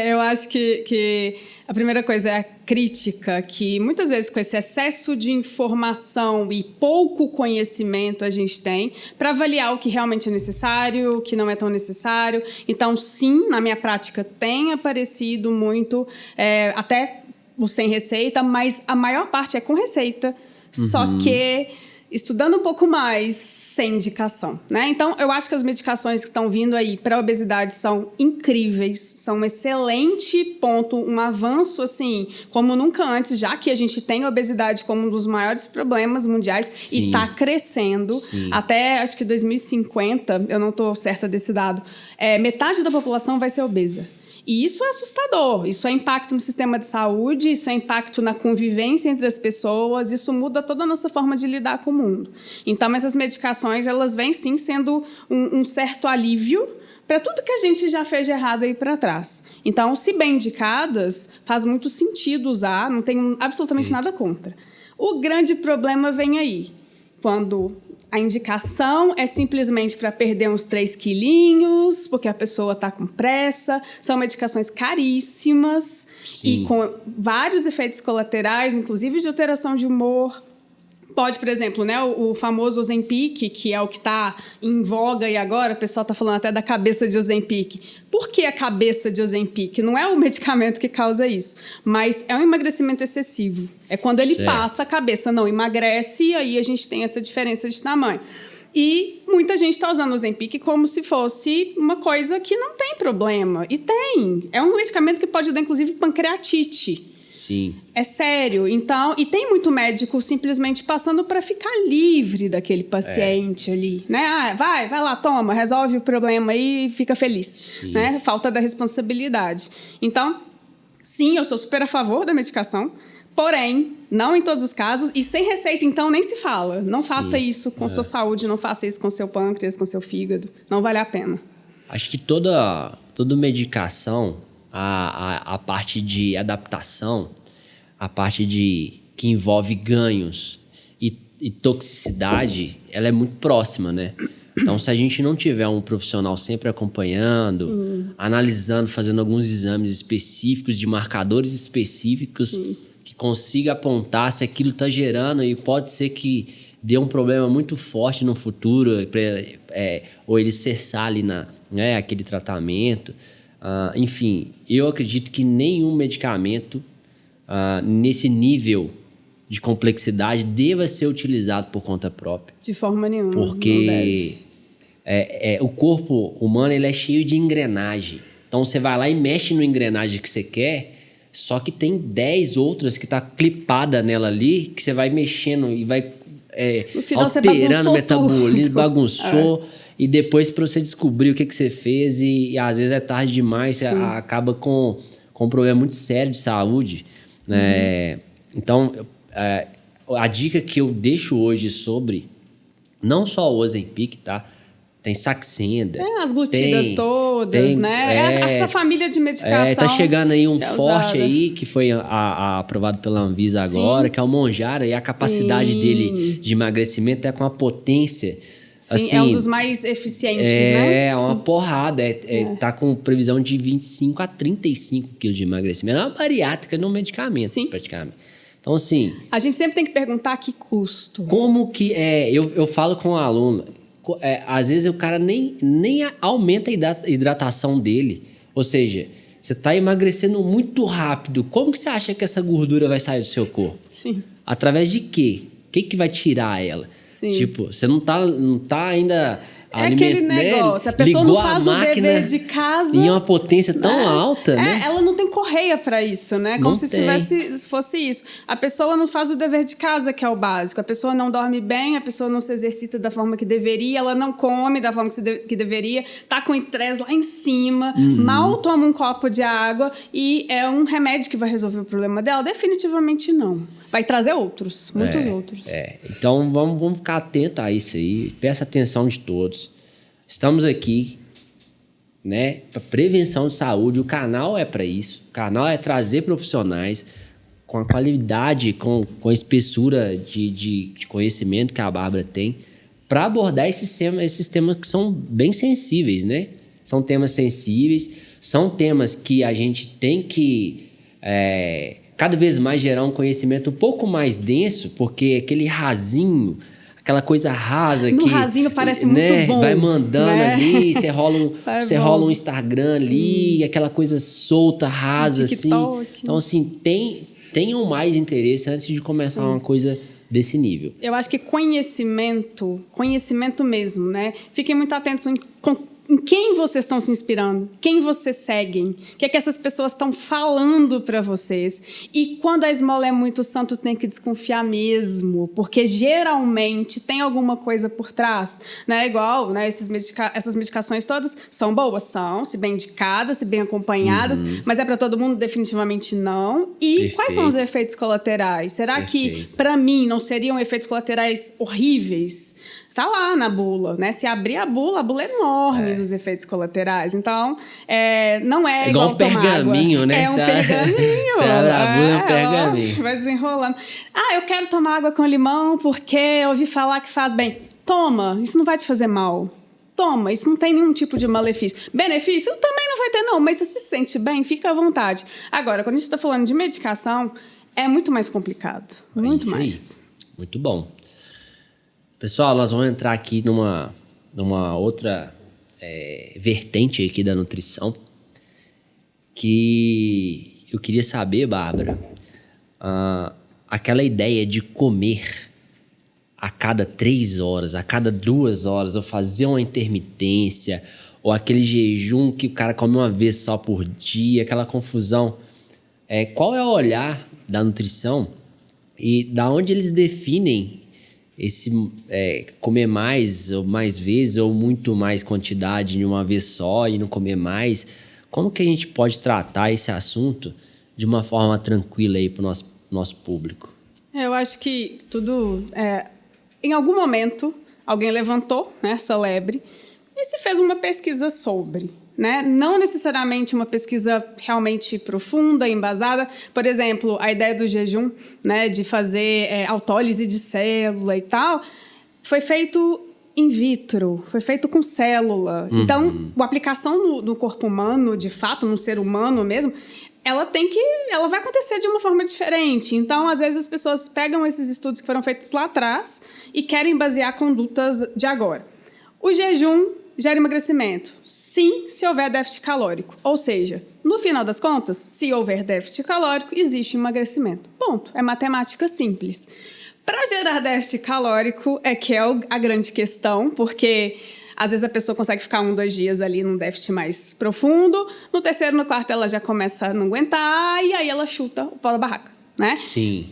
Eu acho que a primeira coisa é a crítica, que muitas vezes com esse excesso de informação e pouco conhecimento a gente tem para avaliar o que realmente é necessário, o que não é tão necessário. Então, sim, na minha prática tem aparecido muito, até o sem receita, mas a maior parte é com receita, só que estudando um pouco mais, sem indicação, né? Então, eu acho que as medicações que estão vindo aí para a obesidade são incríveis, são um excelente ponto, um avanço, assim, como nunca antes, já que a gente tem a obesidade como um dos maiores problemas mundiais e está crescendo. Até, acho que 2050, eu não estou certa desse dado, metade da população vai ser obesa. E isso é assustador, isso é impacto no sistema de saúde, isso é impacto na convivência entre as pessoas, isso muda toda a nossa forma de lidar com o mundo. Então, essas medicações, elas vêm sim sendo um certo alívio para tudo que a gente já fez de errado aí para trás. Então, se bem indicadas, faz muito sentido usar, não tenho absolutamente nada contra. O grande problema vem aí, quando a indicação é simplesmente para perder uns 3 quilinhos, porque a pessoa está com pressa. São medicações caríssimas e com vários efeitos colaterais, inclusive de alteração de humor. Pode, por exemplo, né, o famoso Ozempic, que é o que está em voga e agora o pessoal está falando até da cabeça de Ozempic. Por que a cabeça de Ozempic? Não é o medicamento que causa isso, mas é um emagrecimento excessivo. É quando ele passa, a cabeça não emagrece e aí a gente tem essa diferença de tamanho. E muita gente está usando o Ozempic como se fosse uma coisa que não tem problema. E tem. É um medicamento que pode dar, inclusive, pancreatite. Sim. É sério. Então, e tem muito médico simplesmente passando para ficar livre daquele paciente ali, né? Vai lá, toma, resolve o problema aí e fica feliz, né? Falta da responsabilidade. Então, sim, eu sou super a favor da medicação, porém, não em todos os casos e sem receita, então nem se fala. Não faça isso com sua saúde, não faça isso com seu pâncreas, com seu fígado. Não vale a pena. Acho que toda medicação, a parte de adaptação, a parte que envolve ganhos e toxicidade, ela é muito próxima, né? Então, se a gente não tiver um profissional sempre acompanhando, analisando, fazendo alguns exames específicos, de marcadores específicos, que consiga apontar se aquilo está gerando, e pode ser que dê um problema muito forte no futuro, ou ele cessar ali aquele tratamento. Enfim, eu acredito que nenhum medicamento nesse nível de complexidade deva ser utilizado por conta própria. De forma nenhuma. Porque o corpo humano, ele é cheio de engrenagem. Então, você vai lá e mexe no engrenagem que você quer, só que tem 10 outras que tá clipada nela ali, que você vai mexendo e vai no final, alterando o metabolismo, tudo. bagunçou. E depois, para você descobrir o que você fez, e às vezes é tarde demais, você acaba com um problema muito sério de saúde. Então, a dica que eu deixo hoje sobre, não só o Ozempic, tá? Tem Saxenda. As glutidas todas, né? Essa família de medicação. Tá chegando aí um forte aí, que foi aprovado pela Anvisa agora, que é o Mounjaro, e a capacidade dele de emagrecimento é com a potência. Sim, assim, é um dos mais eficientes, né? É uma porrada. Tá com previsão de 25 a 35 quilos de emagrecimento. É uma bariátrica no medicamento, praticamente. Então, assim... A gente sempre tem que perguntar a que custo. Como que... Eu falo com o aluno, às vezes o cara nem aumenta a hidratação dele. Ou seja, você tá emagrecendo muito rápido. Como que você acha que essa gordura vai sair do seu corpo? Sim. Através de quê? O que vai tirar ela? Sim. Tipo, você não tá ainda... aquele negócio, a pessoa não faz o dever de casa... Em uma potência tão alta, né? Ela não tem correia para isso, né? Como se fosse isso. A pessoa não faz o dever de casa, que é o básico. A pessoa não dorme bem, a pessoa não se exercita da forma que deveria, ela não come da forma que deveria, tá com estresse lá em cima, mal toma um copo de água e é um remédio que vai resolver o problema dela? Definitivamente não. Vai trazer outros, muitos outros. Então, vamos ficar atentos a isso aí. Peça atenção de todos. Estamos aqui né, para prevenção de saúde. O canal é para isso. O canal é trazer profissionais com a qualidade, com a espessura de conhecimento que a Bárbara tem, para abordar esses temas que são bem sensíveis, né? São temas sensíveis, são temas que a gente tem que cada vez mais gerar um conhecimento um pouco mais denso, porque aquele rasinho, aquela coisa rasa no que... rasinho parece né, muito bom. vai mandando, né? Ali, você rola um Instagram ali, aquela coisa solta, rasa, assim. Então, assim, tenham mais interesse antes de começar uma coisa desse nível. Eu acho que conhecimento mesmo, né? Fiquem muito atentos em quem vocês estão se inspirando, quem vocês seguem, o que é que essas pessoas estão falando para vocês. E quando a esmola é muito santo, tem que desconfiar mesmo, porque geralmente tem alguma coisa por trás, né? Igual, né? Essas medicações todas são boas, se bem indicadas, se bem acompanhadas, mas é para todo mundo? Definitivamente não. E Perfeito. Quais são os efeitos colaterais? Será que, para mim, não seriam efeitos colaterais horríveis? Tá lá na bula, né? Se abrir a bula é enorme dos efeitos colaterais. Então, não é igual um pergaminho, água. Né? É um pergaminho. Você abre a bula, é um pergaminho. Vai desenrolando. Eu quero tomar água com limão porque eu ouvi falar que faz bem. Toma, isso não vai te fazer mal. Toma, isso não tem nenhum tipo de malefício. Benefício também não vai ter, não. Mas se você se sente bem, fica à vontade. Agora, quando a gente está falando de medicação, é muito mais complicado. Muito mais. Muito bom. Pessoal, nós vamos entrar aqui numa outra vertente aqui da nutrição, que eu queria saber, Bárbara, aquela ideia de comer a cada 3 horas, a cada 2 horas, ou fazer uma intermitência, ou aquele jejum que o cara come uma vez só por dia, aquela confusão. Qual é o olhar da nutrição e da onde eles definem esse comer mais ou mais vezes ou muito mais quantidade de uma vez só e não comer mais? Como que a gente pode tratar esse assunto de uma forma tranquila aí para o nosso público? Eu acho que tudo... em algum momento, alguém levantou, né, essa lebre e se fez uma pesquisa sobre... Né? Não necessariamente uma pesquisa realmente profunda, embasada. Por exemplo, a ideia do jejum, né, de fazer autólise de célula e tal, foi feito in vitro, foi feito com célula. Então, a aplicação no corpo humano, de fato, no ser humano mesmo, ela vai acontecer de uma forma diferente. Então, às vezes, as pessoas pegam esses estudos que foram feitos lá atrás e querem basear condutas de agora. O jejum gera emagrecimento? Sim, se houver déficit calórico. Ou seja, no final das contas, se houver déficit calórico, existe emagrecimento. Ponto. É matemática simples. Para gerar déficit calórico que é a grande questão, porque às vezes a pessoa consegue ficar 1, 2 dias ali num déficit mais profundo, no terceiro, no quarto ela já começa a não aguentar e aí ela chuta o pau da barraca, né? Sim.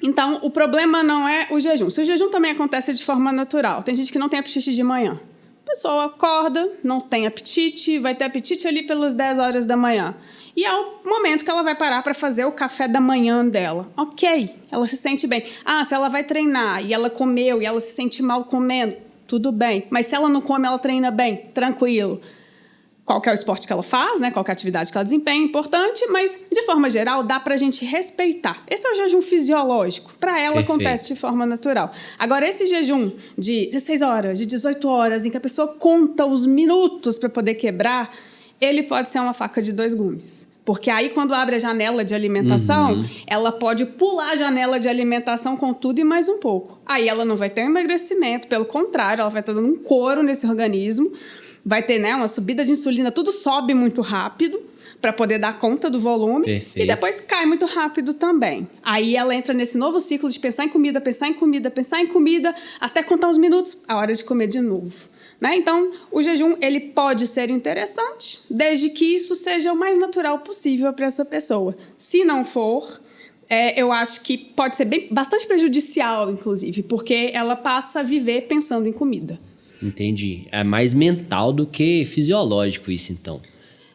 Então, o problema não é o jejum. Se o jejum também acontece de forma natural, tem gente que não tem apetite de manhã. A pessoa acorda, não tem apetite, vai ter apetite ali pelas 10 horas da manhã. E é o momento que ela vai parar para fazer o café da manhã dela. Ok, ela se sente bem. Se ela vai treinar e ela comeu e ela se sente mal comendo, tudo bem. Mas se ela não come, ela treina bem, tranquilo. Qual que é o esporte que ela faz, né? Qual que é a atividade que ela desempenha, importante, mas, de forma geral, dá pra gente respeitar. Esse é o jejum fisiológico. Para ela, Perfeito. Acontece de forma natural. Agora, esse jejum de 16 horas, de 18 horas, em que a pessoa conta os minutos para poder quebrar, ele pode ser uma faca de 2 gumes. Porque aí, quando abre a janela de alimentação, ela pode pular a janela de alimentação com tudo e mais um pouco. Aí ela não vai ter um emagrecimento, pelo contrário, ela vai estar dando um couro nesse organismo, vai ter, né, uma subida de insulina, tudo sobe muito rápido para poder dar conta do volume. Perfeito. E depois cai muito rápido também. Aí ela entra nesse novo ciclo de pensar em comida, até contar os minutos, a hora de comer de novo. Né? Então, o jejum ele pode ser interessante, desde que isso seja o mais natural possível para essa pessoa. Se não for, eu acho que pode ser bastante prejudicial, inclusive, porque ela passa a viver pensando em comida. Entendi. É mais mental do que fisiológico isso, então.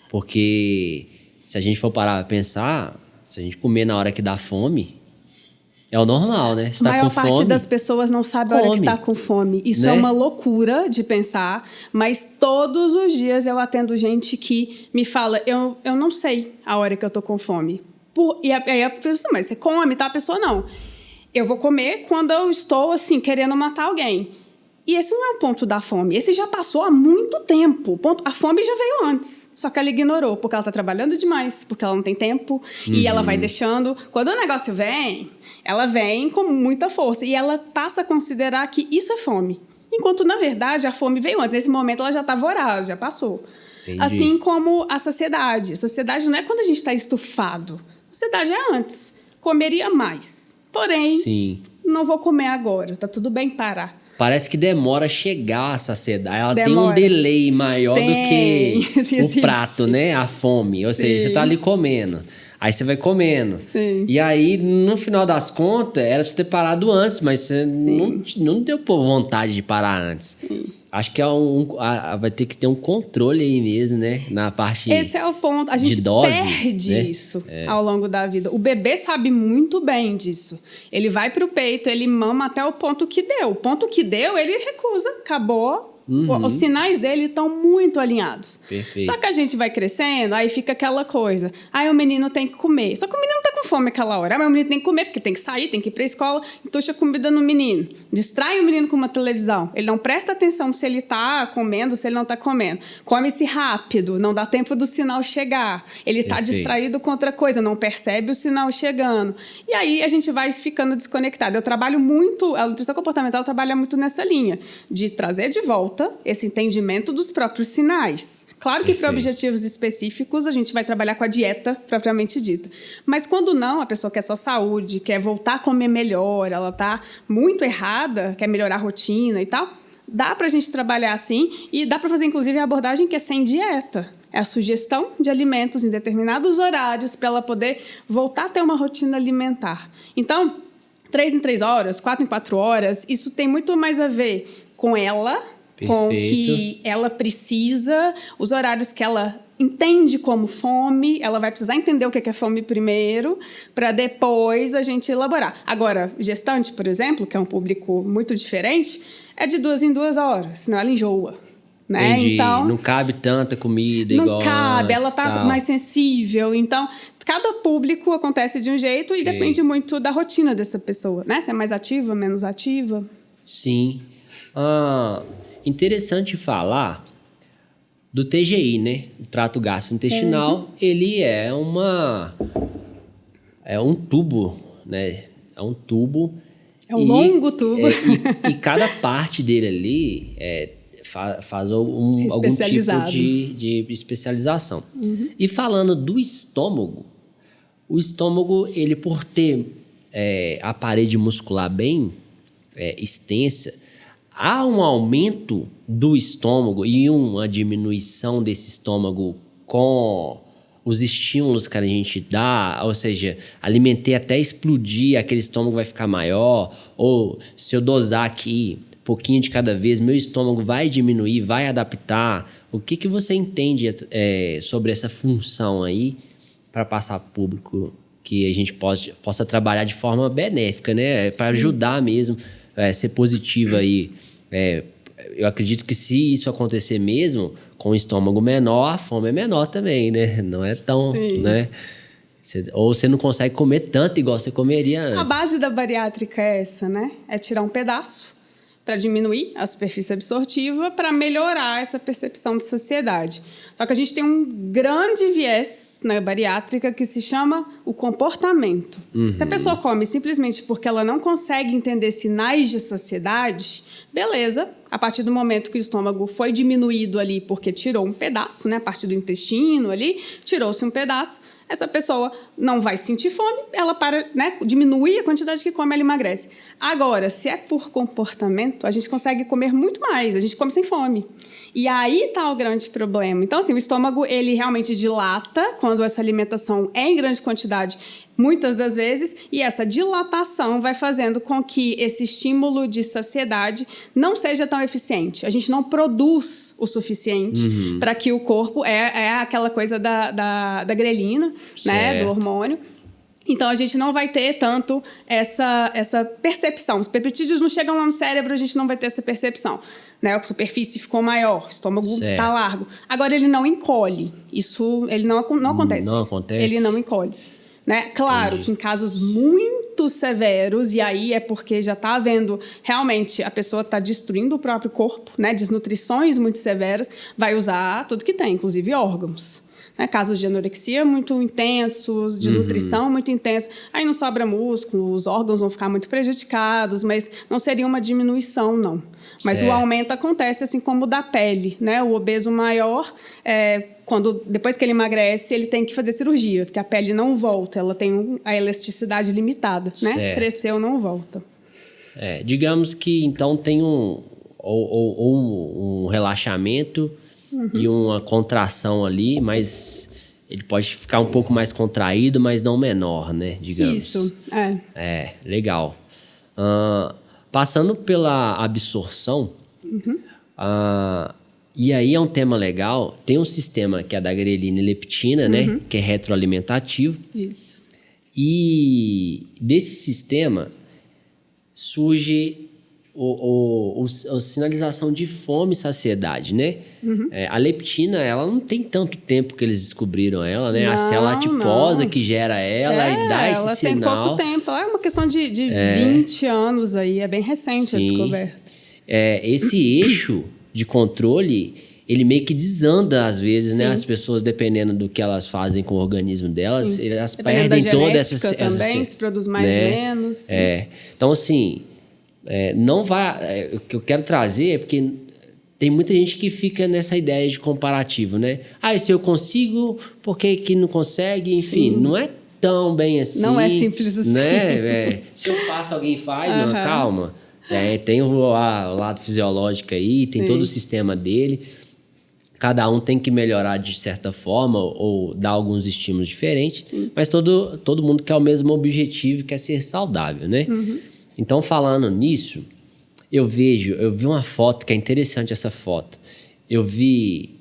Porque se a gente for parar a pensar, se a gente comer na hora que dá fome, É o normal, né? Você A tá maior com parte fome, das pessoas não sabe a hora que come, está com fome. Isso né? é uma loucura de pensar, mas todos os dias eu atendo gente que me fala, eu não sei a hora que eu tô com fome. E aí eu falo assim, mas você come, tá? A pessoa não. Eu vou comer quando eu estou, assim, querendo matar alguém. E esse não é o ponto da fome. Esse já passou há muito tempo. A fome já veio antes. Só que ela ignorou, porque ela está trabalhando demais, porque ela não tem tempo. E ela vai deixando. Quando o negócio vem, ela vem com muita força. E ela passa a considerar que isso é fome. Enquanto, na verdade, a fome veio antes. Nesse momento, ela já está voraz, já passou. Entendi. Assim como a saciedade. A saciedade não é quando a gente está estufado. A saciedade é antes. Comeria mais. Porém, Sim. não vou comer agora. Tá tudo bem parar. Parece que demora a chegar a saciedade. Ela tem Demora. um delay maior do que Existe. o prato, né? A fome. Ou seja, você tá ali comendo. Aí você vai comendo. Sim. E aí, no final das contas, era pra você ter parado antes, mas você não deu por vontade de parar antes. Sim. Acho que vai ter que ter um controle aí mesmo, né? Na parte Esse é o ponto. A gente de dose, perde né? isso ao longo da vida. O bebê sabe muito bem disso. Ele vai pro peito, ele mama até o ponto que deu. O ponto que deu, ele recusa. Acabou. Os sinais dele estão muito alinhados. Perfeito. Só que a gente vai crescendo, aí fica aquela coisa. Aí o menino tem que comer. Só que o menino tá com fome aquela hora. Mas o menino tem que comer, porque tem que sair, tem que ir pra escola. Entuxa comida no menino. Distrai o menino com uma televisão. Ele não presta atenção se ele tá comendo, se ele não tá comendo. Come-se rápido, não dá tempo do sinal chegar. Ele tá Perfeito. distraído com outra coisa, não percebe o sinal chegando. E aí a gente vai ficando desconectado. Eu trabalho muito, a nutrição comportamental trabalha muito nessa linha, de trazer de volta esse entendimento dos próprios sinais. Claro que para objetivos específicos a gente vai trabalhar com a dieta propriamente dita. Mas quando não, a pessoa quer só saúde, quer voltar a comer melhor, ela está muito errada, quer melhorar a rotina e tal, dá para a gente trabalhar assim e dá para fazer inclusive a abordagem que é sem dieta. É a sugestão de alimentos em determinados horários para ela poder voltar a ter uma rotina alimentar. Então, 3 em 3 horas, 4 em 4 horas, isso tem muito mais a ver com ela, com o que ela precisa, os horários que ela entende como fome, ela vai precisar entender o que é fome primeiro, para depois a gente elaborar. Agora, gestante, por exemplo, que é um público muito diferente, é de 2 em 2 horas, senão ela enjoa. Né? Entendi. Então, não cabe tanta comida não igual cabe, antes, ela tá tal. mais sensível. Então, cada público acontece de um jeito e depende muito da rotina dessa pessoa, né? Se é mais ativa, menos ativa. Sim. Interessante falar do TGI, né? O trato gastrointestinal, ele é um tubo, né? É um tubo. É um longo tubo. E cada parte dele ali faz algum tipo de especialização. E falando do estômago, o estômago, ele por ter a parede muscular bem extensa, há um aumento do estômago e uma diminuição desse estômago com os estímulos que a gente dá, ou seja, alimentei até explodir, aquele estômago vai ficar maior, ou se eu dosar aqui um pouquinho de cada vez, meu estômago vai diminuir, vai adaptar. O que você entende sobre essa função aí para passar para o público que a gente possa trabalhar de forma benéfica, né? Para ajudar mesmo, ser positiva aí. Eu acredito que se isso acontecer mesmo, com o estômago menor, a fome é menor também, né? Não é tão, né? Ou você não consegue comer tanto igual você comeria antes. A base da bariátrica é essa, né? É tirar um pedaço para diminuir a superfície absortiva, para melhorar essa percepção de saciedade. Só que a gente tem um grande viés na bariátrica que se chama o comportamento. Se a pessoa come simplesmente porque ela não consegue entender sinais de saciedade, beleza, a partir do momento que o estômago foi diminuído ali porque tirou um pedaço, né, a partir do intestino ali, tirou-se um pedaço, essa pessoa não vai sentir fome, ela diminui a quantidade que come, ela emagrece. Agora, se é por comportamento, a gente consegue comer muito mais, a gente come sem fome. E aí está o grande problema. Então, assim, o estômago, ele realmente dilata quando essa alimentação é em grande quantidade, muitas das vezes, e essa dilatação vai fazendo com que esse estímulo de saciedade não seja tão eficiente. A gente não produz o suficiente para que o corpo... É aquela coisa da grelina, né, do hormônio. Então, a gente não vai ter tanto essa percepção. Os peptídeos não chegam lá no cérebro, a gente não vai ter essa percepção. Né? A superfície ficou maior, o estômago está largo. Agora, ele não encolhe. Isso ele não acontece. Não acontece? Ele não encolhe. Né? Claro que em casos muito severos, e aí é porque já está havendo, realmente, a pessoa está destruindo o próprio corpo, né? Desnutrições muito severas, vai usar tudo que tem, inclusive órgãos. Né? Casos de anorexia muito intensos, desnutrição muito intensa, aí não sobra músculo, os órgãos vão ficar muito prejudicados, mas não seria uma diminuição, não. Mas o aumento acontece assim como o da pele, né? O obeso maior, depois que ele emagrece, ele tem que fazer cirurgia, porque a pele não volta, ela tem a elasticidade limitada, né? Cresceu, não volta. Digamos que então tem um relaxamento e uma contração ali, mas ele pode ficar um pouco mais contraído, mas não menor, né? Digamos. Isso, Legal. Passando pela absorção, e aí é um tema legal, tem um sistema que é da grelina e leptina, né? Que é retroalimentativo. Isso. E desse sistema surge a sinalização de fome e saciedade, né? A leptina, ela não tem tanto tempo que eles descobriram ela, né? A célula adiposa que gera ela e dá esse ela sinal. Tem pouco tempo, é uma questão de 20 anos aí, é bem recente a descoberta. Esse eixo de controle, ele meio que desanda às vezes, né? As pessoas, dependendo do que elas fazem com o organismo delas, elas perdem toda essa... também, se produz mais ou menos. Então, assim... não vai... o que eu quero trazer é porque tem muita gente que fica nessa ideia de comparativo, né? Se eu consigo, por que não consegue? Enfim, não é tão bem assim. Não é simples assim. Né? Se eu faço, alguém faz. Não, calma. Tem o lado fisiológico aí, tem todo o sistema dele. Cada um tem que melhorar de certa forma ou dar alguns estímulos diferentes. Mas todo mundo quer o mesmo objetivo, quer ser saudável, né? Então, falando nisso, eu vi uma foto, que é interessante essa foto. Eu vi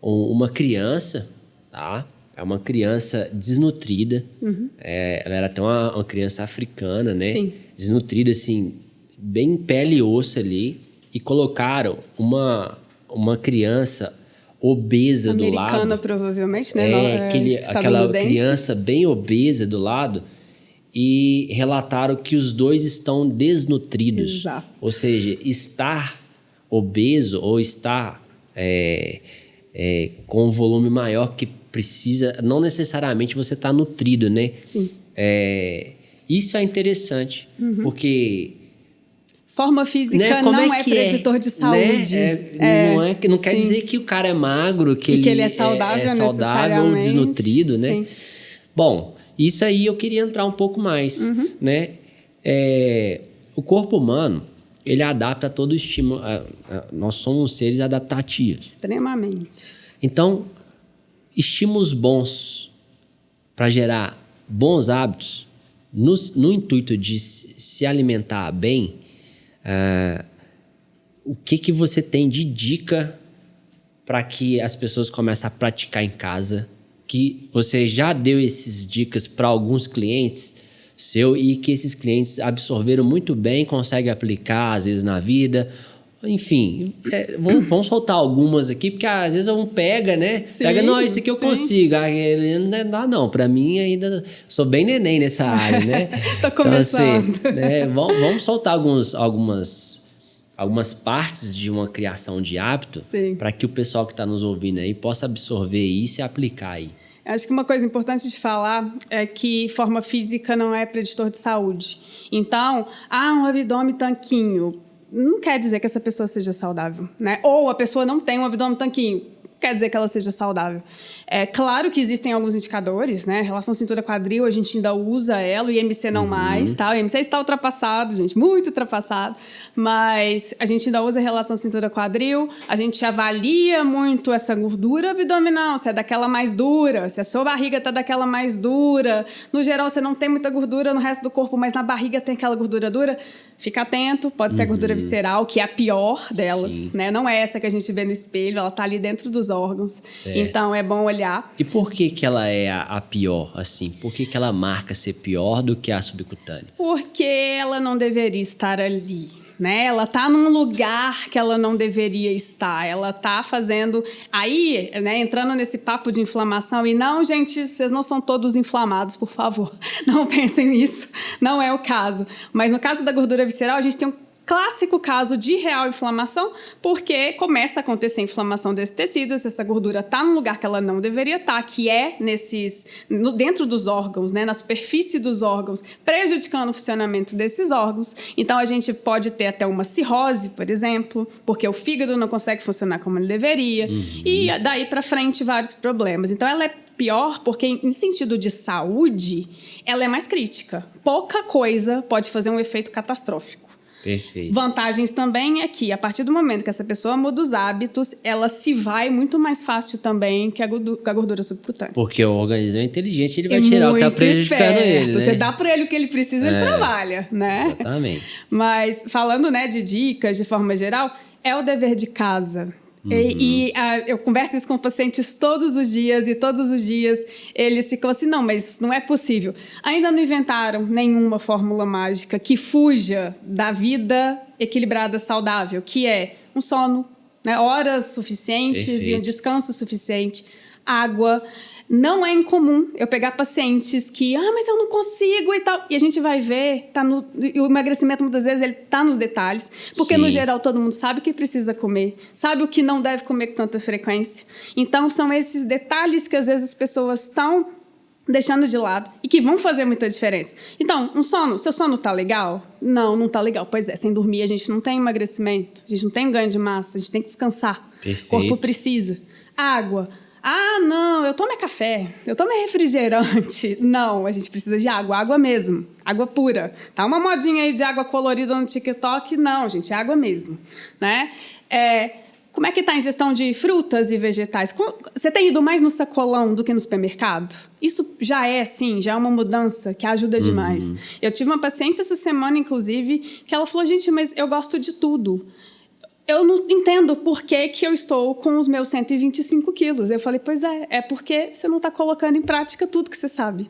uma criança, tá? É uma criança desnutrida. Ela era até uma criança africana, né? Sim. Desnutrida, assim, bem pele e osso ali. E colocaram uma criança obesa do lado. Americana, provavelmente, né? Aquela criança bem obesa do lado. E relataram que os dois estão desnutridos. Exato. Ou seja, estar obeso ou estar com um volume maior que precisa... Não necessariamente você está nutrido, né? Sim. Isso é interessante, porque... Forma física não é preditor de saúde. Não quer dizer que o cara é magro, que ele é saudável, ou desnutrido, né? Sim. Bom... Isso aí eu queria entrar um pouco mais, né? O corpo humano, ele adapta a todo estímulo. Nós somos seres adaptativos. Extremamente. Então, estímulos bons para gerar bons hábitos, no intuito de se alimentar bem, o que você tem de dica para que as pessoas comecem a praticar em casa, que você já deu essas dicas para alguns clientes seu e que esses clientes absorveram muito bem, conseguem aplicar às vezes na vida. Enfim, vamos soltar algumas aqui, porque às vezes um pega, né? Não, isso aqui eu consigo. Ele não dá, não. Para mim ainda... Sou bem neném nessa área, né? Tô começando. Então, assim, vamos soltar algumas partes de uma criação de hábito para que o pessoal que está nos ouvindo aí possa absorver isso e aplicar aí. Acho que uma coisa importante de falar é que forma física não é preditor de saúde. Então, um abdômen tanquinho não quer dizer que essa pessoa seja saudável, né? Ou a pessoa não tem um abdômen tanquinho, quer dizer que ela seja saudável. É claro que existem alguns indicadores, né? Relação cintura-quadril, a gente ainda usa ela, o IMC não mais, tá? O IMC está ultrapassado, gente, muito ultrapassado. Mas a gente ainda usa a relação cintura-quadril, a gente avalia muito essa gordura abdominal, se é daquela mais dura, se a sua barriga está daquela mais dura. No geral, você não tem muita gordura no resto do corpo, mas na barriga tem aquela gordura dura. Fica atento, pode ser a gordura visceral, que é a pior delas, né? Não é essa que a gente vê no espelho, ela está ali dentro dos órgãos. Certo. Então, é bom olhar. E por que que ela é a pior, assim? Por que que ela marca ser pior do que a subcutânea? Porque ela não deveria estar ali, né? Ela está num lugar que ela não deveria estar. Ela está fazendo... Aí, né, entrando nesse papo de inflamação, e não, gente, vocês não são todos inflamados, por favor. Não pensem nisso, não é o caso. Mas no caso da gordura visceral, a gente tem um clássico caso de real inflamação, porque começa a acontecer inflamação desses tecidos, essa gordura está num lugar que ela não deveria estar, que é dentro dos órgãos, né, na superfície dos órgãos, prejudicando o funcionamento desses órgãos. Então, a gente pode ter até uma cirrose, por exemplo, porque o fígado não consegue funcionar como ele deveria, e daí para frente vários problemas. Então, ela é pior porque, em sentido de saúde, ela é mais crítica. Pouca coisa pode fazer um efeito catastrófico. Perfeito. Vantagens também é que, a partir do momento que essa pessoa muda os hábitos, ela se vai muito mais fácil também que a gordura subcutânea. Porque o organismo é inteligente, ele vai tirar o que está prejudicando ele, né? Você dá para ele o que ele precisa, ele trabalha, né? Exatamente. Mas, falando, né, de dicas, de forma geral, é o dever de casa. Eu converso isso com pacientes todos os dias, e todos os dias eles ficam assim, não, mas não é possível. Ainda não inventaram nenhuma fórmula mágica que fuja da vida equilibrada, saudável, que é um sono, né, horas suficientes. Perfeito. E um descanso suficiente, água. Não é incomum eu pegar pacientes que, mas eu não consigo e tal. E a gente vai ver, e o emagrecimento muitas vezes ele tá nos detalhes, porque Sim. no geral todo mundo sabe o que precisa comer, sabe o que não deve comer com tanta frequência. Então são esses detalhes que às vezes as pessoas estão deixando de lado e que vão fazer muita diferença. Então, seu sono tá legal? Não tá legal. Pois é, sem dormir a gente não tem emagrecimento, a gente não tem ganho de massa, a gente tem que descansar. Perfeito. O corpo precisa. Água. Não, eu tomo café, eu tomo refrigerante. Não, a gente precisa de água mesmo, água pura. Tá uma modinha aí de água colorida no TikTok? Não, gente, é água mesmo, né? Como é que tá a ingestão de frutas e vegetais? Você tem ido mais no sacolão do que no supermercado? Isso já é uma mudança que ajuda demais. Eu tive uma paciente essa semana, inclusive, que ela falou, gente, mas eu gosto de tudo. Eu não entendo por que eu estou com os meus 125 quilos. Eu falei, pois é porque você não está colocando em prática tudo que você sabe.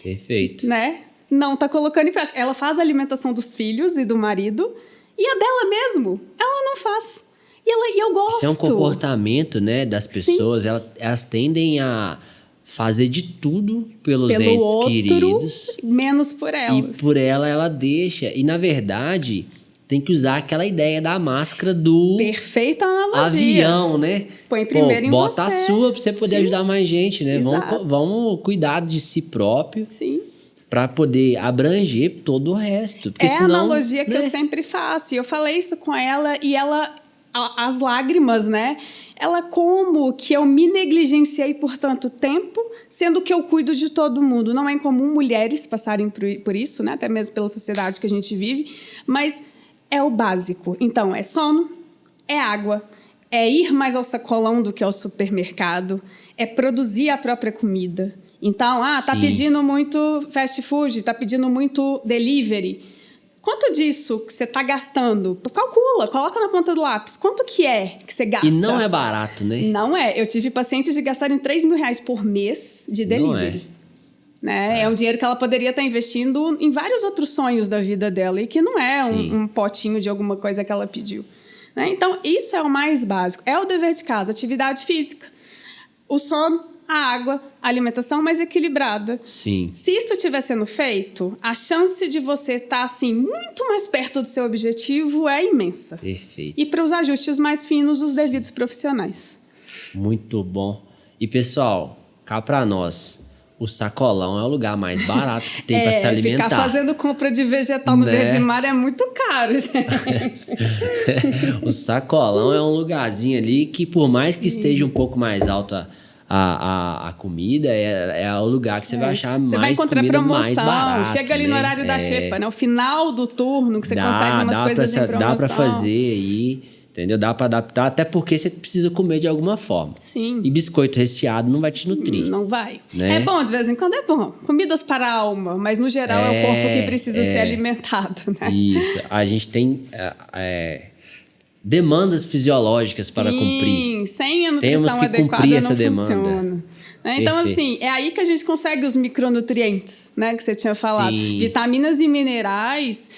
Perfeito. Né? Não está colocando em prática. Ela faz a alimentação dos filhos e do marido, e a dela mesmo, ela não faz. E eu gosto. Isso é um comportamento, né, das pessoas. Elas tendem a fazer de tudo pelos entes outro, queridos. Menos por elas. E por ela deixa. E, na verdade... Tem que usar aquela ideia da máscara do... Perfeita analogia. Avião, né? Põe primeiro em bota você. a sua pra você poder Sim. ajudar mais gente, né? Vamos cuidar de si próprio. Sim. Pra poder abranger todo o resto. Porque senão, a analogia que eu sempre faço. E eu falei isso com ela e ela... As lágrimas, né? Ela, como que eu me negligenciei por tanto tempo, sendo que eu cuido de todo mundo. Não é incomum mulheres passarem por isso, né? Até mesmo pela sociedade que a gente vive. Mas... é o básico. Então, é sono, é água, é ir mais ao sacolão do que ao supermercado, é produzir a própria comida. Então, tá pedindo muito fast food, tá pedindo muito delivery. Quanto disso que você está gastando? Calcula, coloca na ponta do lápis. Quanto que você gasta? E não é barato, né? Não é. Eu tive pacientes de gastarem R$3.000 por mês de delivery. Não é. Né? É um dinheiro que ela poderia estar investindo em vários outros sonhos da vida dela e que não é um potinho de alguma coisa que ela pediu. Né? Então, isso é o mais básico. É o dever de casa, atividade física. O sono, a água, a alimentação mais equilibrada. Sim. Se isso estiver sendo feito, a chance de você estar assim, muito mais perto do seu objetivo é imensa. Perfeito. E para os ajustes mais finos, os devidos profissionais. Muito bom. E, pessoal, cá para nós... O sacolão é o lugar mais barato que tem para se alimentar. Ficar fazendo compra de vegetal no Verde Mar é muito caro, gente. O sacolão é um lugarzinho ali que, por mais que esteja um pouco mais alta a comida, é o lugar que você vai achar mais comida mais barata. Você vai encontrar promoção. Chega ali no horário da xepa, né? O final do turno que você consegue umas coisas em promoção. Dá para fazer aí... Entendeu? Dá para adaptar, até porque você precisa comer de alguma forma. Sim. E biscoito recheado não vai te nutrir. Não vai. Né? É bom, de vez em quando é bom. Comidas para a alma, mas no geral é o corpo que precisa ser alimentado, né? Isso. A gente tem demandas fisiológicas para cumprir. Sim, sem a nutrição adequada não funciona. né? Então, Perfeito. assim, é aí que a gente consegue os micronutrientes, né? Que você tinha falado. Sim. Vitaminas e minerais,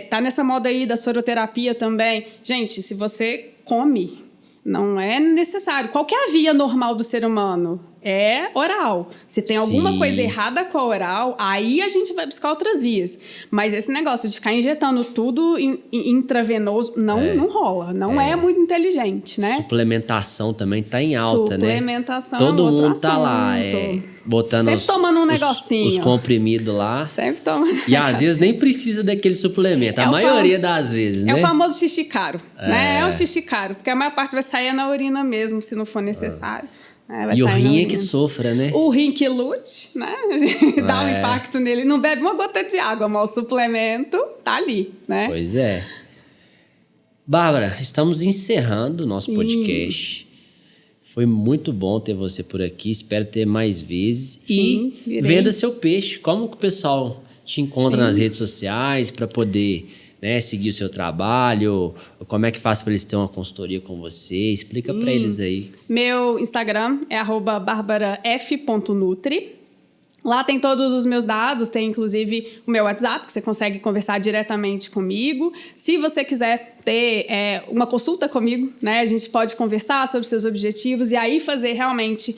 tá nessa moda aí da soroterapia também. Gente, se você come, não é necessário. Qual que é a via normal do ser humano? É oral. Se tem alguma Sim. coisa errada com a oral, aí a gente vai buscar outras vias. Mas esse negócio de ficar injetando tudo intravenoso, não rola. Não é muito inteligente, né? Suplementação também tá em alta, né? Suplementação Todo é outro mundo tá lá, assunto. botando Sempre tomando um negocinho. os comprimidos lá. Sempre tomando. E às vezes nem precisa daquele suplemento. A maioria das vezes, né? É o famoso xixi caro, né? É o xixi caro, porque a maior parte vai sair na urina mesmo, se não for necessário. E o rim é que sofra, né? O rim que lute, né? Dá um impacto nele. Não bebe uma gota de água, mas o suplemento tá ali, né? Pois é. Bárbara, estamos encerrando o nosso podcast. Foi muito bom ter você por aqui. Espero ter mais vezes. Sim, e venda seu peixe. Como que o pessoal te encontra nas redes sociais para poder, né, seguir o seu trabalho? Como é que faz para eles terem uma consultoria com você? Explica para eles aí. Meu Instagram é @barbaraf.nutri. Lá tem todos os meus dados, tem inclusive o meu WhatsApp, que você consegue conversar diretamente comigo. Se você quiser ter uma consulta comigo, né, a gente pode conversar sobre seus objetivos e aí fazer realmente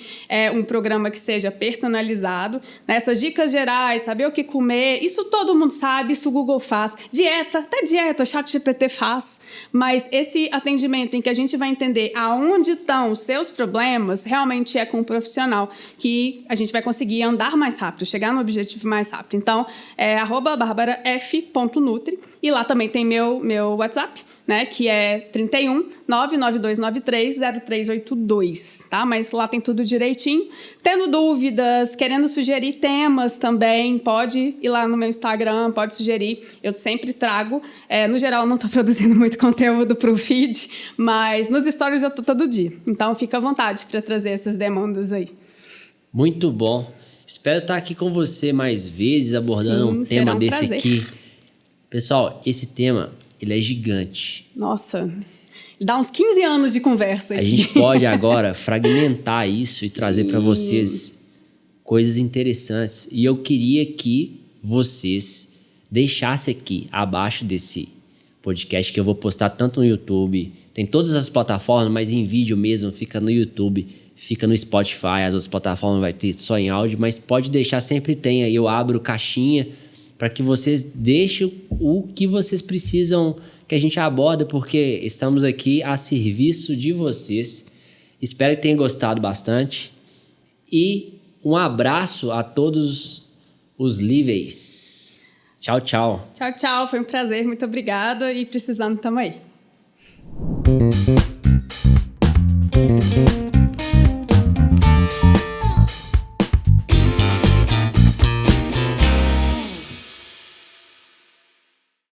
um programa que seja personalizado. Essas dicas gerais, saber o que comer, isso todo mundo sabe, isso o Google faz. Dieta, até dieta, o ChatGPT faz. Mas esse atendimento em que a gente vai entender aonde estão os seus problemas, realmente é com um profissional que a gente vai conseguir andar mais rápido, chegar no objetivo mais rápido. Então, é @barbaraf.nutri e lá também tem meu WhatsApp, né, que é 31 99293 0382, tá? Mas lá tem tudo direitinho. Tendo dúvidas, querendo sugerir temas também, pode ir lá no meu Instagram, pode sugerir. Eu sempre trago. No geral, eu não estou produzindo muito conteúdo para o feed, mas nos stories eu estou todo dia. Então, fica à vontade para trazer essas demandas aí. Muito bom. Espero estar aqui com você mais vezes, abordando um tema desse prazer. aqui. Pessoal, esse tema, ele é gigante. Nossa, dá uns 15 anos de conversa aqui. A gente pode agora fragmentar isso e trazer para vocês coisas interessantes. E eu queria que vocês deixassem aqui, abaixo desse podcast, que eu vou postar tanto no YouTube, tem todas as plataformas, mas em vídeo mesmo, fica no YouTube, fica no Spotify, as outras plataformas vai ter só em áudio, mas pode deixar, sempre tem aí, eu abro caixinha para que vocês deixem o que vocês precisam que a gente aborda, porque estamos aqui a serviço de vocês. Espero que tenham gostado bastante e um abraço a todos os líveis. Tchau, tchau. Tchau, tchau. Foi um prazer. Muito obrigada. E precisando, tamo aí.